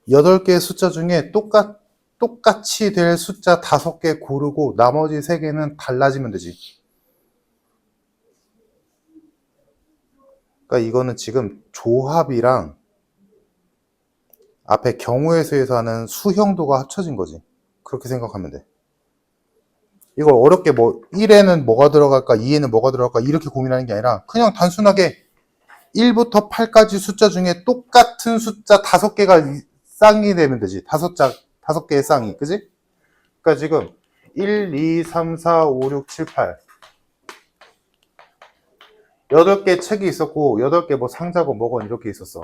8개의 숫자 중에 똑같이 될 숫자 5개 고르고 나머지 3개는 달라지면 되지. 그러니까 이거는 지금 조합이랑 앞에 경우의 수에서 하는 수형도가 합쳐진 거지. 그렇게 생각하면 돼. 이걸 어렵게 뭐 1에는 뭐가 들어갈까 2에는 뭐가 들어갈까 이렇게 고민하는 게 아니라 그냥 단순하게 1부터 8까지 숫자 중에 똑같은 숫자 5개가 쌍이 되면 되지. 5개의 쌍이. 그지? 그러니까 지금 1, 2, 3, 4, 5, 6, 7, 8 8개 책이 있었고 8개 뭐 상자고 뭐건 이렇게 있었어.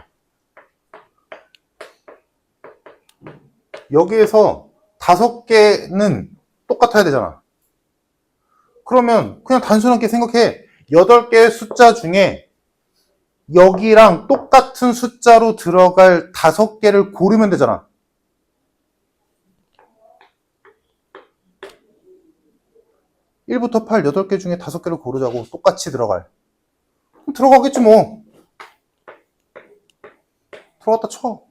여기에서 5개는 똑같아야 되잖아. 그러면 그냥 단순하게 생각해. 8개의 숫자 중에 여기랑 똑같은 숫자로 들어갈 5개를 고르면 되잖아. (1부터 8) 8개 중에 5개를 고르자고. 똑같이 들어갈. 그럼 들어가겠지 뭐. 들어갔다 쳐.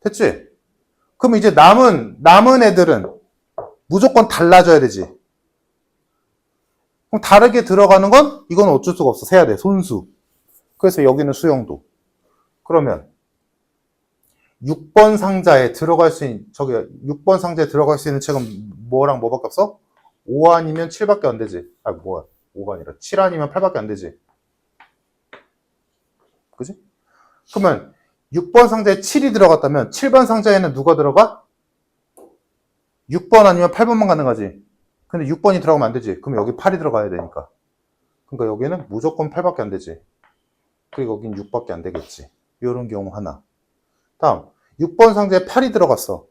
됐지? 그럼 이제 남은 애들은 무조건 달라져야 되지. 그럼 다르게 들어가는 건 이건 어쩔 수가 없어. 세야 돼. 손수. 그래서 여기는 수형도. 그러면 6번 상자에 들어갈 수 있는 6번 상자에 들어갈 수 있는 책은 뭐랑 뭐밖에 없어? 5 아니면 7밖에 안 되지. 아 뭐야? 5가 아니라 7 아니면 8밖에 안 되지. 그지? 그러면 6번 상자에 7이 들어갔다면 7번 상자에는 누가 들어가? 6번 아니면 8번만 가능하지. 근데 6번이 들어가면 안 되지. 그럼 여기 8이 들어가야 되니까. 그러니까 여기는 무조건 8밖에 안 되지. 그리고 여긴 6밖에 안 되겠지. 이런 경우 하나. 다음 6번 상자에 8이 들어갔어.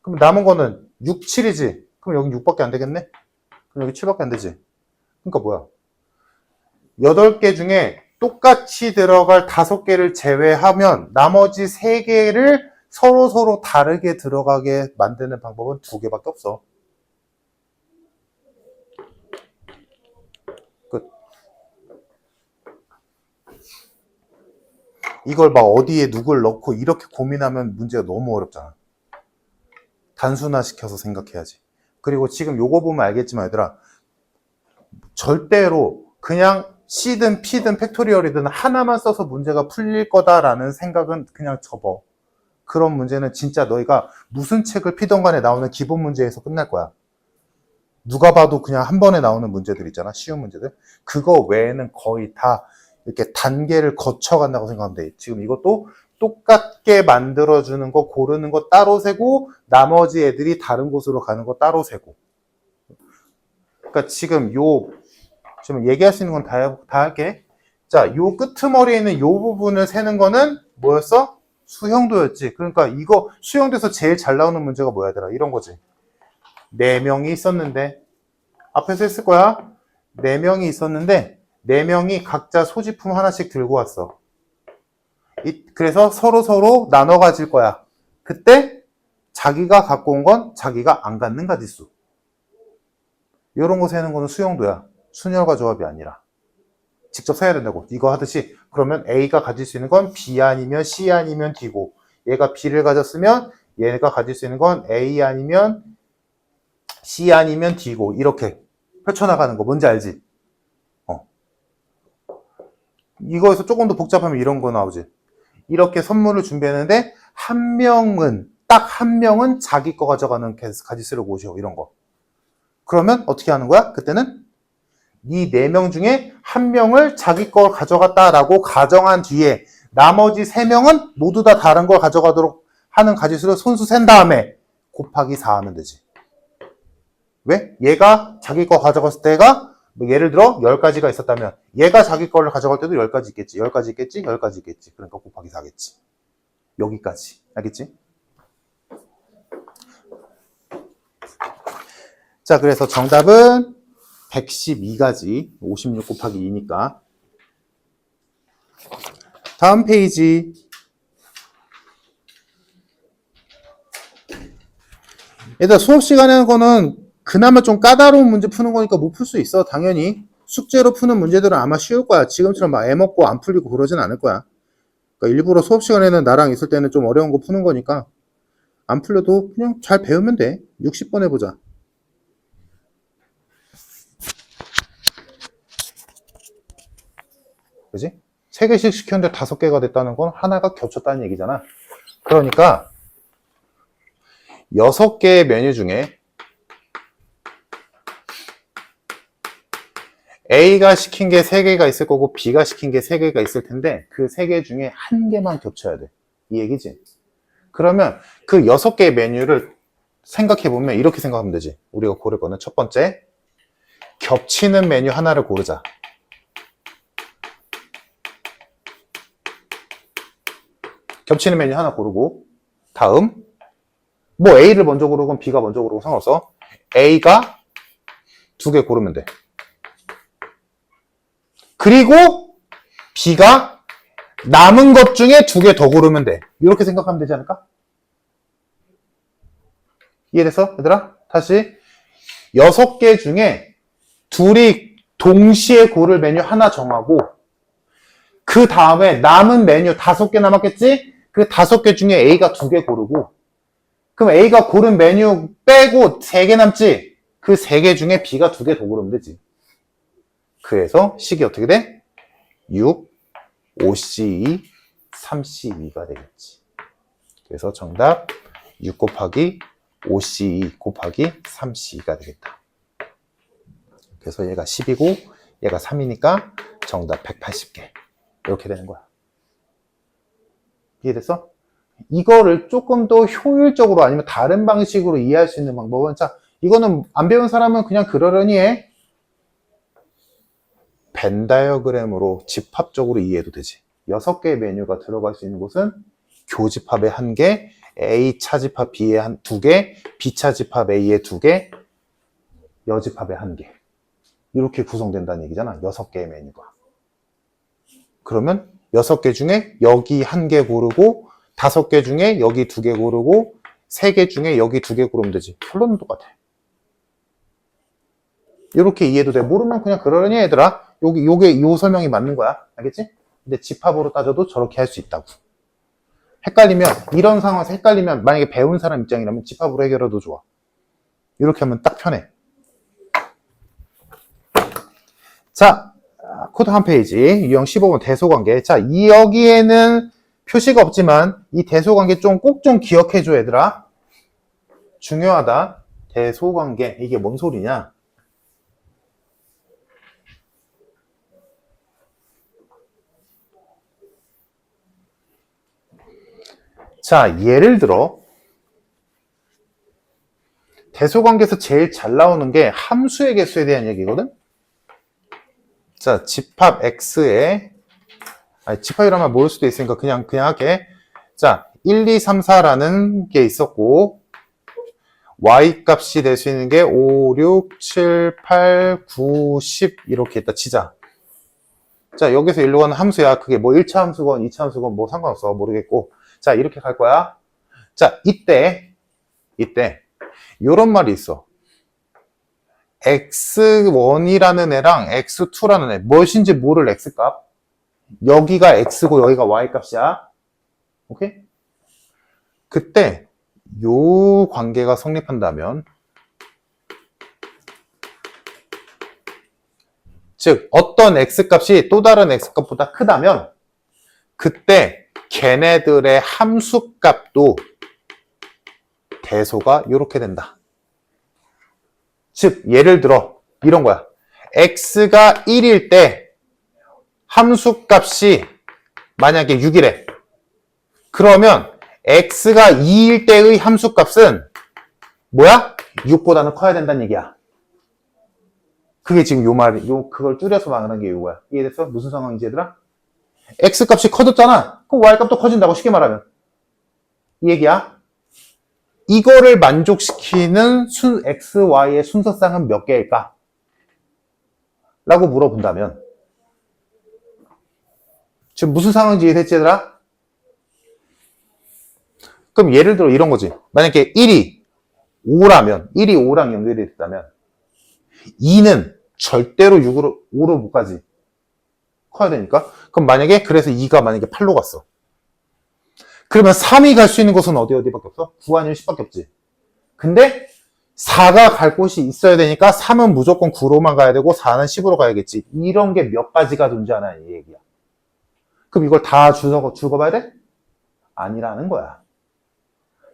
그럼 남은 거는 6, 7이지. 그럼 여긴 6밖에 안 되겠네? 그럼 여기 7밖에 안 되지. 그러니까 뭐야? 8개 중에 똑같이 들어갈 5개를 제외하면 나머지 3개를 서로 다르게 들어가게 만드는 방법은 2개밖에 없어. 끝. 이걸 막 어디에 누굴 넣고 이렇게 고민하면 문제가 너무 어렵잖아. 단순화시켜서 생각해야지. 그리고 지금 요거 보면 알겠지만 얘들아, 절대로 그냥 C든 P든 팩토리얼이든 하나만 써서 문제가 풀릴 거다라는 생각은 그냥 접어. 그런 문제는 진짜 너희가 무슨 책을 피던 간에 나오는 기본 문제에서 끝날 거야. 누가 봐도 그냥 한 번에 나오는 문제들 있잖아. 쉬운 문제들. 그거 외에는 거의 다 이렇게 단계를 거쳐간다고 생각하면 돼. 지금 이것도 똑같게 만들어주는 거 고르는 거 따로 세고 나머지 애들이 다른 곳으로 가는 거 따로 세고. 그러니까 지금 얘기할 수 있는 건 다 할게. 자, 요 끄트머리에 있는 요 부분을 세는 거는 뭐였어? 수형도였지. 그러니까 이거 수형도에서 제일 잘 나오는 문제가 뭐야, 얘들아? 이런 거지. 4명이 있었는데, 앞에서 했을 거야. 4명이 있었는데, 4명이 각자 소지품 하나씩 들고 왔어. 그래서 서로 나눠 가질 거야. 그때 자기가 갖고 온 건 자기가 안 갖는 가짓수. 이런 거 세는 거는 수형도야. 순열과 조합이 아니라. 직접 세야 된다고. 이거 하듯이 그러면 A가 가질 수 있는 건 B 아니면 C 아니면 D고, 얘가 B를 가졌으면 얘가 가질 수 있는 건 A 아니면 C 아니면 D고, 이렇게 펼쳐나가는 거 뭔지 알지? 이거에서 조금 더 복잡하면 이런 거 나오지. 이렇게 선물을 준비했는데 딱 한 명은 자기 거 가져가는 가짓수를 모셔. 이런 거. 그러면 어떻게 하는 거야? 그때는 이 4명 중에 1명을 자기 걸 가져갔다라고 가정한 뒤에 나머지 3명은 모두 다 다른 걸 가져가도록 하는 가짓수를 손수 센 다음에 곱하기 4 하면 되지. 왜? 얘가 자기 거 가져갔을 때가 뭐 예를 들어 10가지가 있었다면 얘가 자기 거를 가져갈 때도 10가지 있겠지. 10가지 있겠지. 10가지 있겠지. 그러니까 곱하기 4겠지. 여기까지. 알겠지? 자, 그래서 정답은 112가지. 56 곱하기 2니까. 다음 페이지. 얘들아, 수업 시간에 하는 거는 그나마 좀 까다로운 문제 푸는 거니까 못 풀 수 있어. 당연히 숙제로 푸는 문제들은 아마 쉬울 거야. 지금처럼 막 애먹고 안 풀리고 그러진 않을 거야. 그러니까 일부러 수업 시간에는 나랑 있을 때는 좀 어려운 거 푸는 거니까 안 풀려도 그냥 잘 배우면 돼. 60번 해보자. 그지? 3개씩 시켰는데 5개가 됐다는 건 하나가 겹쳤다는 얘기잖아. 그러니까 6개의 메뉴 중에 A가 시킨 게 3개가 있을 거고 B가 시킨 게 3개가 있을 텐데 그 3개 중에 1개만 겹쳐야 돼. 이 얘기지. 그러면 그 6개의 메뉴를 생각해보면 이렇게 생각하면 되지. 우리가 고를 거는 첫 번째, 겹치는 메뉴 하나를 고르자. 겹치는 메뉴 하나 고르고 다음 뭐 A를 먼저 고르건 B가 먼저 고르건 상관없어. A가 2개 고르면 돼. 그리고 B가 남은 것 중에 2개 더 고르면 돼. 이렇게 생각하면 되지 않을까? 이해됐어? 얘들아? 다시 6개 중에 둘이 동시에 고를 메뉴 하나 정하고 그 다음에 남은 메뉴 5개 남았겠지? 그 5개 중에 A가 2개 고르고 그럼 A가 고른 메뉴 빼고 3개 남지? 그 3개 중에 B가 2개 더 고르면 되지. 그래서 식이 어떻게 돼? 6, 5C2, 3C2가 되겠지. 그래서 정답 6 곱하기 5C2 곱하기 3C2가 되겠다. 그래서 얘가 10이고 얘가 3이니까 정답 180개. 이렇게 되는 거야. 이해됐어? 이거를 조금 더 효율적으로 아니면 다른 방식으로 이해할 수 있는 방법은 자, 이거는 안 배운 사람은 그냥 그러려니 해. 벤 다이어그램으로 집합적으로 이해해도 되지. 6개의 메뉴가 들어갈 수 있는 곳은 교집합의 1개, A 차집합 B의 2개, B 차집합 A의 2개, 여집합의 1개. 이렇게 구성된다는 얘기잖아. 6개의 메뉴가. 그러면 6개 중에 여기 1개 고르고 5개 중에 여기 2개 고르고 3개 중에 여기 2개 고르면 되지. 결론은 똑같아. 이렇게 이해도 돼. 모르면 그냥 그러려니 얘들아. 요게 요 설명이 맞는 거야. 알겠지? 근데 집합으로 따져도 저렇게 할 수 있다고. 헷갈리면 이런 상황에서 헷갈리면 만약에 배운 사람 입장이라면 집합으로 해결해도 좋아. 이렇게 하면 딱 편해. 자, 코드 한 페이지. 유형 15번 대소관계. 자, 여기에는 표시가 없지만 이 대소관계 꼭 좀 기억해줘 얘들아. 중요하다. 대소관계. 이게 뭔 소리냐? 자, 예를 들어 대소관계에서 제일 잘 나오는 게 함수의 개수에 대한 얘기거든? 자, 집합 X에 집합이라면 모를 수도 있으니까 그냥 할게. 자, 1, 2, 3, 4라는 게 있었고 Y 값이 될 수 있는 게 5, 6, 7, 8, 9, 10 이렇게 있다 치자. 자, 여기서 일로 가는 함수야. 그게 뭐 1차 함수건 2차 함수건 뭐 상관없어. 모르겠고. 자, 이렇게 갈 거야. 자, 이때 요런 말이 있어. x1이라는 애랑 x2라는 애. 무엇인지 모를 x값. 여기가 x고 여기가 y값이야. 오케이? 그때 요 관계가 성립한다면 즉 어떤 x값이 또 다른 x값보다 크다면 그때 걔네들의 함수값도 대소가 이렇게 된다. 즉 예를 들어 이런 거야. x가 1일 때 함수값이 만약에 6이래. 그러면 x가 2일 때의 함수값은 뭐야? 6보다는 커야 된다는 얘기야. 그게 지금 그걸 줄여서 말하는 게 이거야. 이해됐어? 무슨 상황인지 얘들아? x값이 커졌잖아. 그럼 y값도 커진다고 쉽게 말하면. 이 얘기야. 이거를 만족시키는 x, y의 순서쌍은 몇 개일까? 라고 물어본다면 지금 무슨 상황인지 이해됐지 얘들아? 그럼 예를 들어 이런 거지. 만약에 1이 5랑 연결이 됐다면 2는 절대로 5로 못 가지. 커야 되니까. 그럼 만약에 그래서 2가 만약에 8로 갔어. 그러면 3이 갈 수 있는 곳은 어디밖에 없어? 9 아니면 10밖에 없지. 근데 4가 갈 곳이 있어야 되니까 3은 무조건 9로만 가야 되고 4는 10으로 가야겠지. 이런 게 몇 가지가 존재하는 이 얘기야. 그럼 이걸 다 죽어봐야 돼? 아니라는 거야.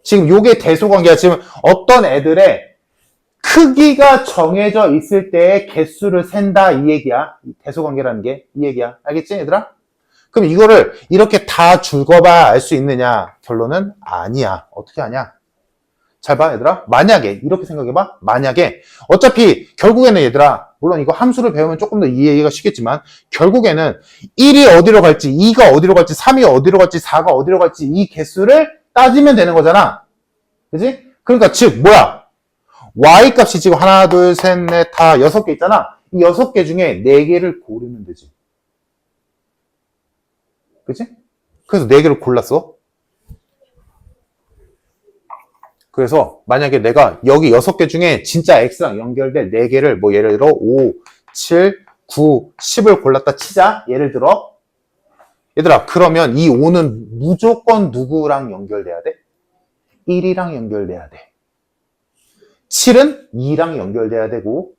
지금 요게 대소관계야. 지금 어떤 애들의 크기가 정해져 있을 때의 개수를 센다 이 얘기야. 대소관계라는 게 이 얘기야. 알겠지 얘들아? 그럼 이거를 이렇게 다 죽어봐야 알 수 있느냐? 결론은 아니야. 어떻게 하냐? 잘 봐 얘들아. 만약에 이렇게 생각해봐. 만약에 어차피 결국에는 얘들아, 물론 이거 함수를 배우면 조금 더 이해가 쉽겠지만 결국에는 1이 어디로 갈지, 2가 어디로 갈지, 3이 어디로 갈지, 4가 어디로 갈지 이 개수를 따지면 되는 거잖아. 그지? 그러니까 즉 뭐야? y 값이 지금 하나, 둘, 셋, 넷, 다 6개 있잖아. 이 6개 중에 4개를 고르면 되지. 그치? 그래서 4개를 골랐어. 그래서 만약에 내가 여기 6개 중에 진짜 x랑 연결될 4개를 뭐 예를 들어 5, 7, 9, 10을 골랐다 치자. 예를 들어. 얘들아, 그러면 이 5는 무조건 누구랑 연결돼야 돼? 1이랑 연결돼야 돼. 7은 2랑 연결돼야 되고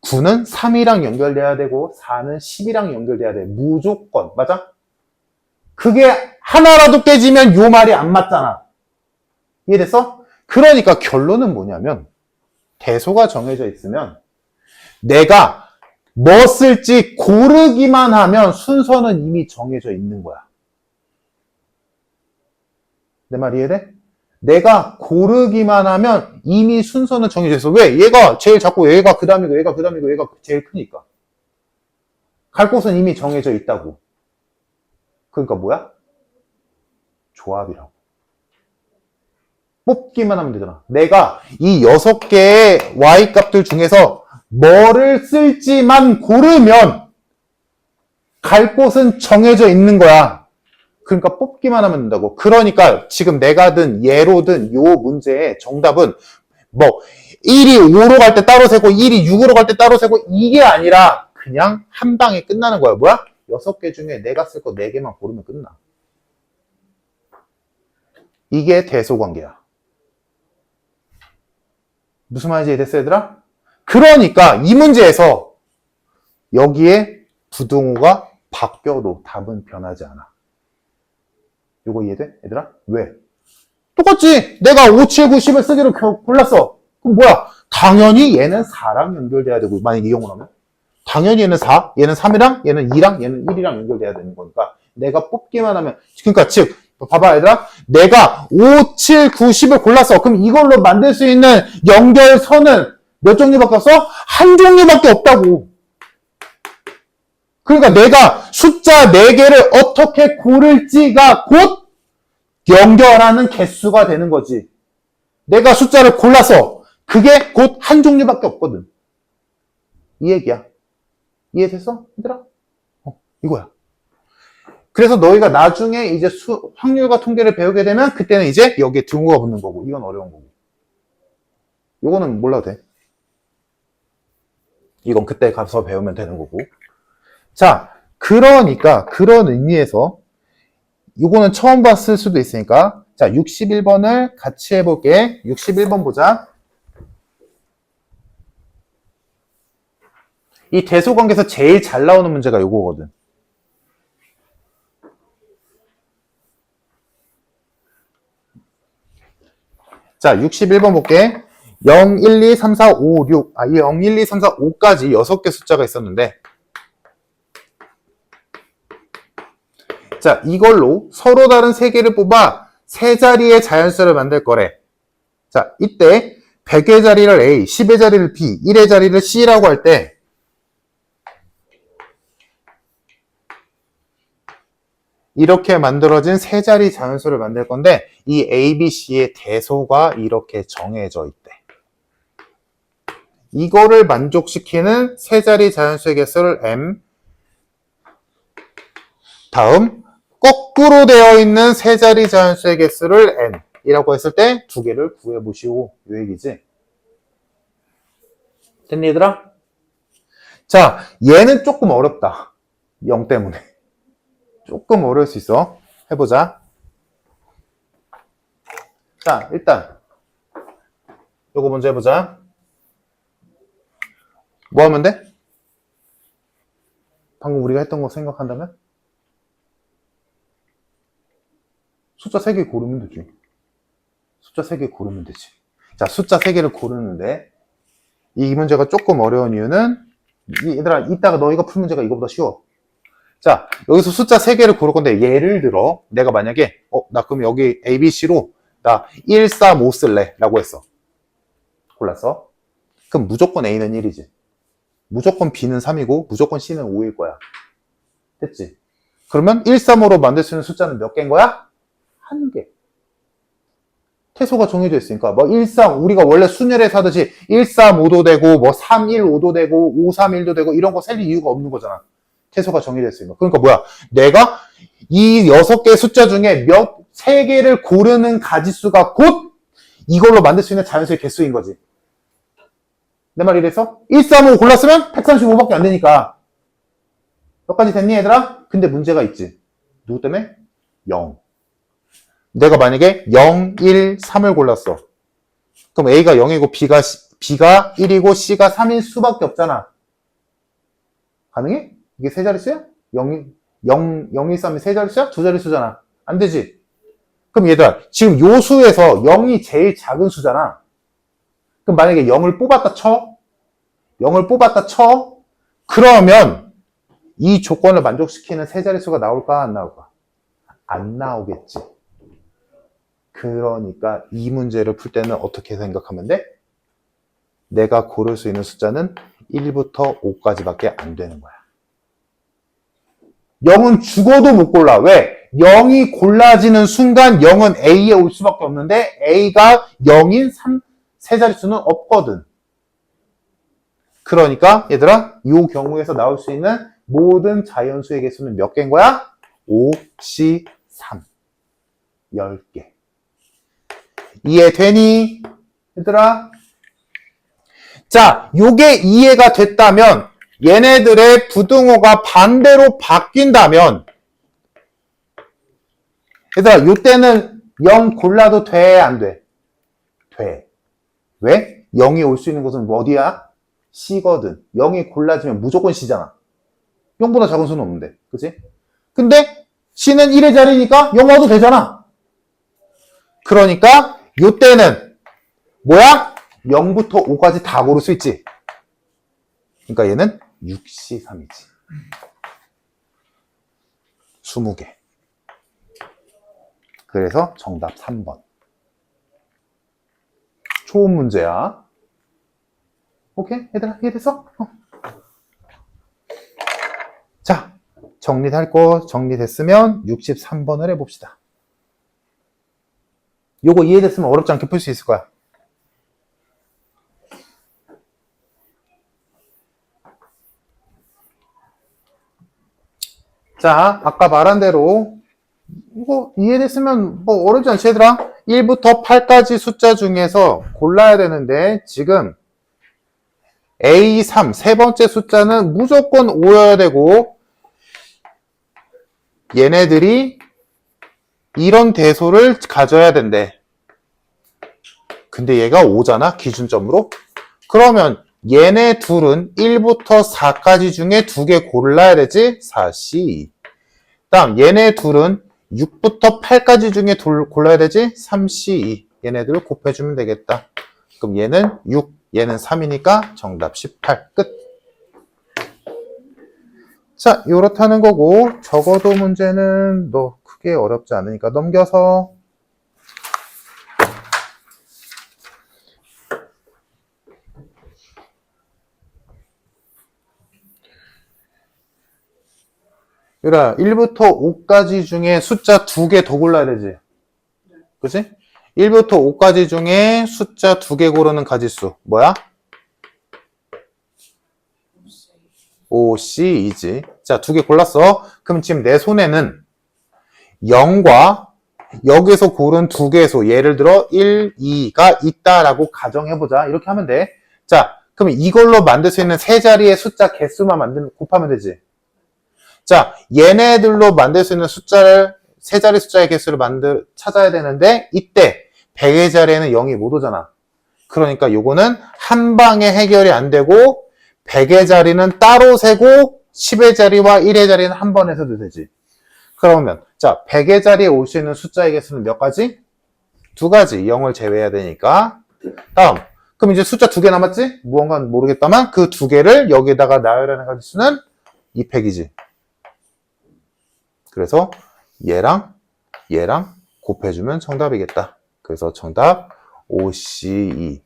9는 3이랑 연결돼야 되고 4는 10이랑 연결돼야 돼. 무조건. 맞아? 그게 하나라도 깨지면 요 말이 안 맞잖아. 이해됐어? 그러니까 결론은 뭐냐면 대소가 정해져 있으면 내가 뭐 쓸지 고르기만 하면 순서는 이미 정해져 있는 거야. 내 말 이해돼? 내가 고르기만 하면 이미 순서는 정해져 있어. 왜? 얘가 제일 작고 얘가 그 다음이고 얘가 그 다음이고 얘가 제일 크니까. 갈 곳은 이미 정해져 있다고. 그러니까 뭐야? 조합이라고. 뽑기만 하면 되잖아. 내가 이 6개의 y 값들 중에서 뭐를 쓸지만 고르면 갈 곳은 정해져 있는 거야. 그러니까 뽑기만 하면 된다고. 그러니까 지금 내가 든 예로 든 요 문제의 정답은 뭐 1이 5로 갈 때 따로 세고 1이 6으로 갈 때 따로 세고 이게 아니라 그냥 한 방에 끝나는 거야. 뭐야? 6개 중에 내가 쓸 거 4개만 고르면 끝나. 이게 대소관계야. 무슨 말인지 이해됐어 얘들아? 그러니까 이 문제에서 여기에 부등호가 바뀌어도 답은 변하지 않아. 이거 이해돼? 얘들아? 왜? 똑같지? 내가 5, 7, 9, 10을 쓰기로 골랐어. 그럼 뭐야? 당연히 얘는 4랑 연결돼야 되고 만약 이용을 하면 당연히 얘는 4, 얘는 3이랑 얘는 2랑 얘는 1이랑 연결돼야 되는 거니까 내가 뽑기만 하면 그러니까 즉 봐봐 얘들아 내가 5, 7, 9, 10을 골랐어. 그럼 이걸로 만들 수 있는 연결선은 몇 종류밖에 없어? 한 종류밖에 없다고. 그러니까 내가 숫자 4개를 어떻게 고를지가 곧 연결하는 개수가 되는 거지. 내가 숫자를 골라서 그게 곧 한 종류밖에 없거든. 이 얘기야. 이해됐어? 얘들아? 이거야. 그래서 너희가 나중에 이제 확률과 통계를 배우게 되면 그때는 이제 여기에 등호가 붙는 거고 이건 어려운 거고. 이거는 몰라도 돼. 이건 그때 가서 배우면 되는 거고. 자, 그러니까 그런 의미에서 이거는 처음 봤을 수도 있으니까 자, 61번을 같이 해볼게. 61번 보자. 이 대소관계에서 제일 잘 나오는 문제가 이거거든. 자, 61번 볼게. 0, 1, 2, 3, 4, 5, 6. 이 0, 1, 2, 3, 4, 5까지 6개 숫자가 있었는데 자, 이걸로 서로 다른 3개를 뽑아 3자리의 자연수를 만들 거래. 자, 이때 100의 자리를 A, 10의 자리를 B, 1의 자리를 C라고 할 때 이렇게 만들어진 3자리 자연수를 만들 건데 이 A, B, C의 대소가 이렇게 정해져 있대. 이거를 만족시키는 3자리 자연수의 개수를 M, 다음 거꾸로 되어 있는 3자리 자연수의 개수를 N 이라고 했을 때 2개를 구해보시오. 이 얘기지. 됐니 얘들아? 자, 얘는 조금 어렵다. 0 때문에. 조금 어려울 수 있어. 해보자. 자, 일단 요거 먼저 해보자. 뭐 하면 돼? 방금 우리가 했던 거 생각한다면? 숫자 3개 고르면 되지. 숫자 3개 고르면 되지. 자, 숫자 3개를 고르는데 이 문제가 조금 어려운 이유는 얘들아, 이따가 너희가 풀 문제가 이거보다 쉬워. 자, 여기서 숫자 3개를 고를 건데 예를 들어 내가 만약에 나 그럼 여기 ABC로 나 1, 3, 5 쓸래 라고 했어. 골랐어? 그럼 무조건 A는 1이지. 무조건 B는 3이고 무조건 C는 5일 거야. 됐지? 그러면 1, 3으로 만들 수 있는 숫자는 몇 개인 거야? 1개. 태소가 정해져 있으니까 뭐 1, 3 우리가 원래 순열에서 하듯이 1, 3, 5도 되고 뭐 3, 1, 5도 되고 5, 3, 1도 되고 이런 거 셀 이유가 없는 거잖아. 태소가 정해져 있으니까. 그러니까 뭐야? 내가 이 6개의 숫자 중에 3개를 고르는 가지수가 곧 이걸로 만들 수 있는 자연수의 개수인 거지. 내 말 이래서 1, 3, 5 골랐으면 135밖에 안 되니까. 몇 가지 됐니 얘들아? 근데 문제가 있지. 누구 때문에? 0. 내가 만약에 0, 1, 3을 골랐어. 그럼 A가 0이고 B가 1이고 C가 3일 수밖에 없잖아. 가능해? 이게 세 자릿수야? 0, 1, 3이 세 자릿수야? 두 자릿수잖아. 안 되지. 그럼 얘들아, 지금 요 수에서 0이 제일 작은 수잖아. 그럼 만약에 0을 뽑았다 쳐? 0을 뽑았다 쳐? 그러면 이 조건을 만족시키는 세 자릿수가 나올까 안 나올까? 안 나오겠지. 그러니까 이 문제를 풀 때는 어떻게 생각하면 돼? 내가 고를 수 있는 숫자는 1부터 5까지밖에 안 되는 거야. 0은 죽어도 못 골라. 왜? 0이 골라지는 순간 0은 A에 올 수밖에 없는데 A가 0인 세 자릿수는 없거든. 그러니까 얘들아 이 경우에서 나올 수 있는 모든 자연수의 개수는 몇 개인 거야? 5, C, 3. 10개. 이해되니? 얘들아? 자, 요게 이해가 됐다면 얘네들의 부등호가 반대로 바뀐다면 얘들아, 요때는 0 골라도 돼? 안 돼? 돼. 왜? 0이 올 수 있는 곳은 어디야? C거든. 0이 골라지면 무조건 C잖아. 0보다 작은 수는 없는데. 그치? 근데 C는 1의 자리니까 0 와도 되잖아. 그러니까 요때는 뭐야? 0부터 5까지 다 고를 수 있지. 그러니까 얘는 6C3이지. 20개. 그래서 정답 3번. 좋은 문제야. 오케이? 얘들아, 이해됐어? 자, 정리할 거 정리됐으면 63번을 해봅시다. 요거 이해됐으면 어렵지 않게 풀 수 있을 거야. 자, 아까 말한 대로 이거 이해됐으면 뭐 어렵지 않지 얘들아? 1부터 8까지 숫자 중에서 골라야 되는데 지금 A3 세 번째 숫자는 무조건 5여야 되고 얘네들이 이런 대소를 가져야 된대. 근데 얘가 5잖아 기준점으로. 그러면 얘네 둘은 1부터 4까지 중에 2개 골라야 되지? 4C. 다음 얘네 둘은 6부터 8까지 중에 골라야 되지? 3C2. 얘네들을 곱해주면 되겠다. 그럼 얘는 6, 얘는 3이니까 정답 18. 끝. 자, 요렇다는 거고 적어도 문제는 너 크게 어렵지 않으니까 넘겨서 얘들아 1부터 5까지 중에 숫자 2개 더 골라야 되지. 그치? 1부터 5까지 중에 숫자 2개 고르는 가지수 뭐야? 5C2지. 자, 2개 골랐어. 그럼 지금 내 손에는 0과 여기서 고른 2개의 수, 예를 들어 1, 2가 있다라고 가정해보자. 이렇게 하면 돼. 자, 그럼 이걸로 만들 수 있는 세 자리의 숫자 개수만 곱하면 되지. 자, 얘네들로 만들 수 있는 숫자를 세 자리 숫자의 개수를 찾아야 되는데 이때 100의 자리에는 0이 못 오잖아. 그러니까 요거는 한 방에 해결이 안 되고 100의 자리는 따로 세고 10의 자리와 1의 자리는 한 번에 세도 되지. 그러면 자 100의 자리에 올 수 있는 숫자의 개수는 몇 가지? 두 가지. 0을 제외해야 되니까. 다음. 그럼 이제 숫자 두 개 남았지? 무언가는 모르겠다만 그 두 개를 여기에다가 나열하는 가지수는 2팩이지. 그래서 얘랑 얘랑 곱해주면 정답이겠다. 그래서 정답 OCE.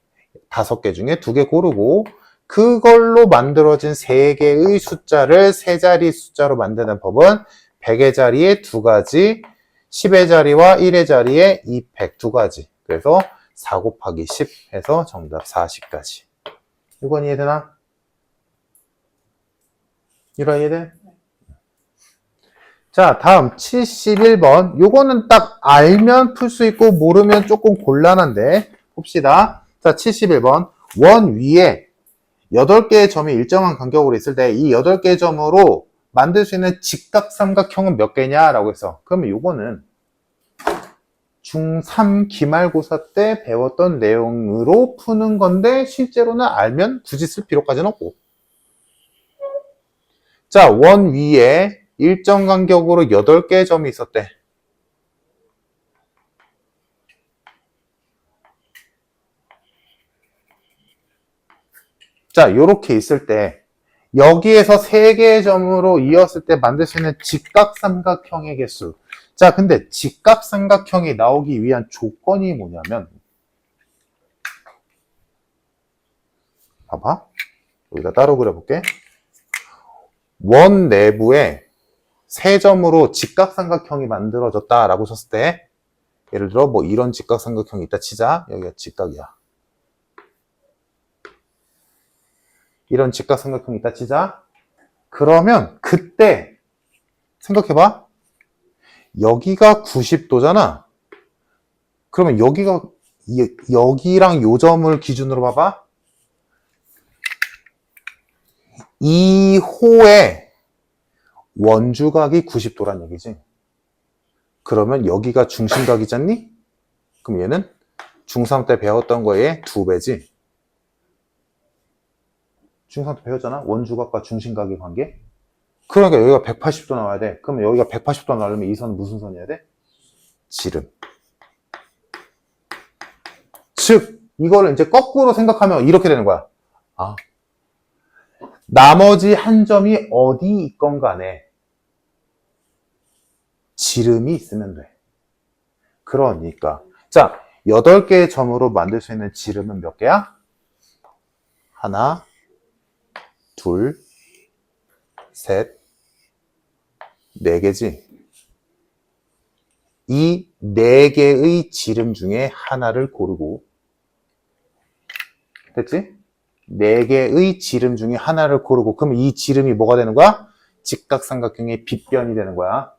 5개 중에 2개 고르고 그걸로 만들어진 3개의 숫자를 세 자리 숫자로 만드는 법은 100의 자리에 2가지, 10의 자리와 1의 자리에 2팩 2가지. 그래서 4 곱하기 10 해서 정답 40까지. 이건 이해되나? 이해돼? 자, 다음 71번. 요거는 딱 알면 풀 수 있고 모르면 조금 곤란한데 봅시다. 자, 71번. 원 위에 8개의 점이 일정한 간격으로 있을 때 이 8개의 점으로 만들 수 있는 직각삼각형은 몇 개냐라고 해서 그러면 요거는 중3 기말고사 때 배웠던 내용으로 푸는 건데 실제로는 알면 굳이 쓸 필요까지는 없고. 자, 원 위에 일정 간격으로 8개의 점이 있었대. 자, 요렇게 있을 때 여기에서 3개의 점으로 이었을 때 만들 수 있는 직각삼각형의 개수. 자, 근데 직각삼각형이 나오기 위한 조건이 뭐냐면 봐봐. 여기다 따로 그려볼게. 원 내부에 3점으로 직각삼각형이 만들어졌다라고 쳤을 때 예를 들어 뭐 이런 직각삼각형이 있다 치자. 여기가 직각이야. 이런 직각삼각형이 있다 치자. 그러면 그때 생각해봐. 여기가 90도잖아. 그러면 여기랑 요 점을 기준으로 봐봐. 이 호의 원주각이 90도란 얘기지. 그러면 여기가 중심각이잖니? 그럼 얘는 중3 때 배웠던 거에 2배지. 중3 때 배웠잖아? 원주각과 중심각의 관계. 그러니까 여기가 180도 나와야 돼. 그러면 여기가 180도 나오려면 이 선은 무슨 선이어야 돼? 지름. 즉, 이거를 이제 거꾸로 생각하면 이렇게 되는 거야. 아, 나머지 한 점이 어디 있건 간에 지름이 있으면 돼. 그러니까 자, 8개의 점으로 만들 수 있는 지름은 몇 개야? 하나, 둘, 셋, 4개지. 이 4개의 지름 중에 하나를 고르고 됐지? 4개의 지름 중에 하나를 고르고 그럼 이 지름이 뭐가 되는 거야? 직각삼각형의 빗변이 되는 거야.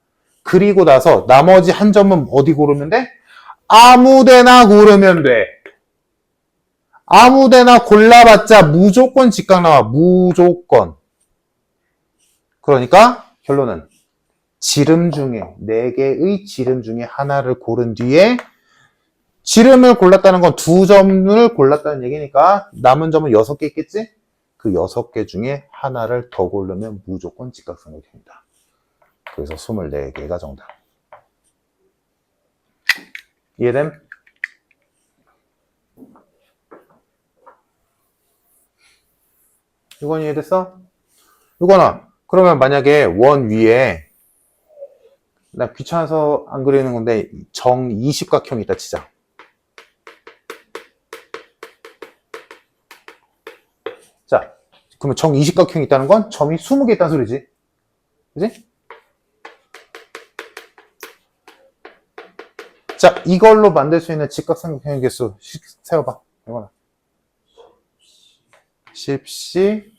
그리고 나서 나머지 한 점은 어디 고르면 돼? 아무데나 고르면 돼. 아무데나 골라봤자 무조건 직각 나와. 무조건. 그러니까 결론은 지름 중에 4개의 지름 중에 하나를 고른 뒤에 지름을 골랐다는 건 2점을 골랐다는 얘기니까 남은 점은 6개 있겠지? 그 6개 중에 하나를 더 고르면 무조건 직각삼각형이다. 그래서 24개가 정답. 이해됨? 이건 이해됐어? 이거나 그러면 만약에 원 위에 나 귀찮아서 안 그리는 건데 정 20각형이 있다 치자. 자, 그러면 정 20각형이 있다는 건 점이 20개 있다는 소리지. 그지? 자, 이걸로 만들 수 있는 직각삼각형의 개수 세워봐. 이거나 10C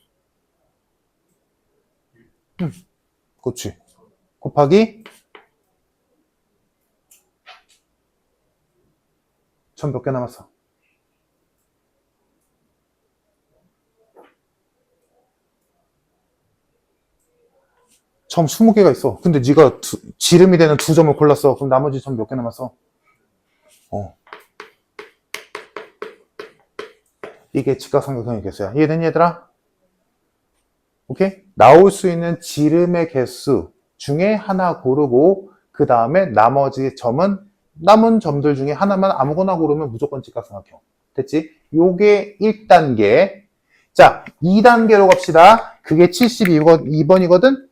그렇지. 곱하기 점 몇 개 남았어? 점 20개가 있어. 근데 네가 지름이 되는 2점을 골랐어. 그럼 나머지 점 몇 개 남았어? 이게 직각삼각형의 개수야. 이해되니 얘들아? 오케이? 나올 수 있는 지름의 개수 중에 하나 고르고 그 다음에 나머지 점은 남은 점들 중에 하나만 아무거나 고르면 무조건 직각삼각형. 됐지? 요게 1단계. 자, 2단계로 갑시다. 그게 72번이거든?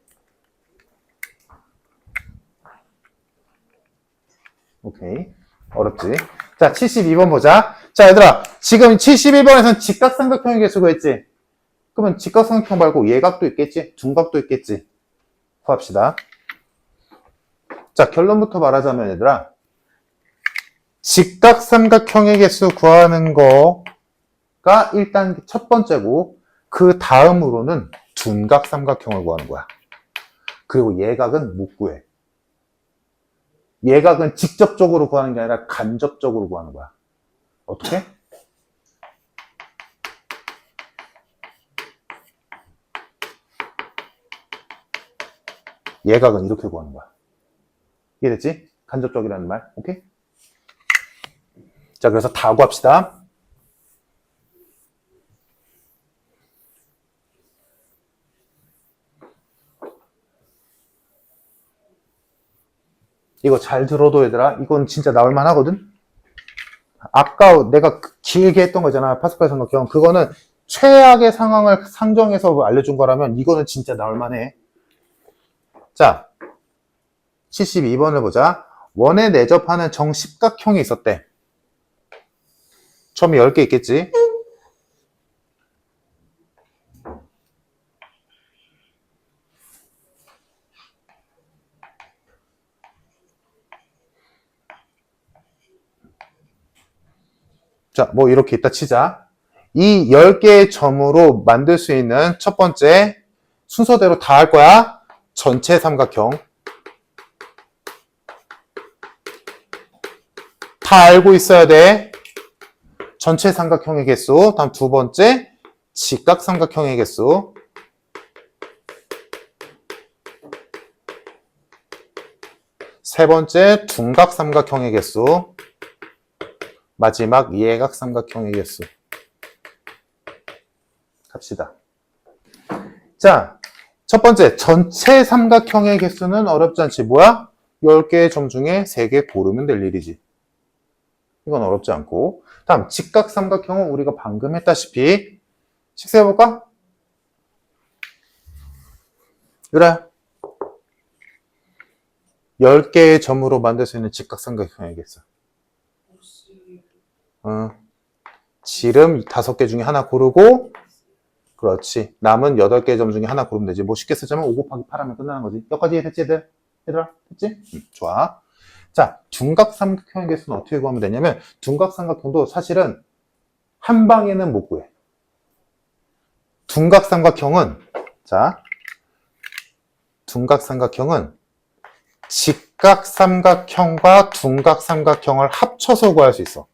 오케이. 어렵지? 자, 72번 보자. 자, 얘들아. 지금 71번에서는 직각삼각형의 개수가 있지? 그러면 직각삼각형 말고 예각도 있겠지? 둔각도 있겠지? 구합시다. 자, 결론부터 말하자면 얘들아. 직각삼각형의 개수 구하는 거가 일단 첫 번째고 그 다음으로는 둔각삼각형을 구하는 거야. 그리고 예각은 못 구해. 예각은 직접적으로 구하는 게 아니라 간접적으로 구하는 거야. 어떻게? 예각은 이렇게 구하는 거야. 이해됐지? 간접적이라는 말. 오케이? 자, 그래서 다 구합시다. 이거 잘 들어도 얘들아, 이건 진짜 나올만 하거든? 아까 내가 길게 했던 거잖아. 파스칼 삼각형. 그거는 최악의 상황을 상정해서 알려준 거라면 이거는 진짜 나올만 해. 자, 72번을 보자. 원에 내접하는 정십각형이 있었대. 점이 10개 있겠지? 자, 뭐 이렇게 있다 치자. 이 10개의 점으로 만들 수 있는 첫 번째 순서대로 다 할 거야. 전체 삼각형. 다 알고 있어야 돼. 전체 삼각형의 개수. 다음 두 번째 직각삼각형의 개수. 세 번째 둔각삼각형의 개수. 마지막 예각삼각형의 개수. 갑시다. 자, 첫 번째 전체 삼각형의 개수는 어렵지 않지. 뭐야? 10개의 점 중에 3개 고르면 될 일이지. 이건 어렵지 않고. 다음 직각삼각형은 우리가 방금 했다시피 식세해볼까? 그래. 10개의 점으로 만들 수 있는 직각삼각형의 개수. 지름 5개 중에 하나 고르고, 그렇지. 남은 8개의 점 중에 하나 고르면 되지. 뭐 쉽게 쓰자면 5 곱하기 8 하면 끝나는 거지. 여기까지 됐지, 얘들아? 됐지? 좋아. 자, 둔각삼각형의 개수는 어떻게 구하면 되냐면, 둔각삼각형도 사실은 한 방에는 못 구해. 둔각삼각형은, 자, 둔각삼각형은 직각삼각형과 둔각삼각형을 합쳐서 구할 수 있어.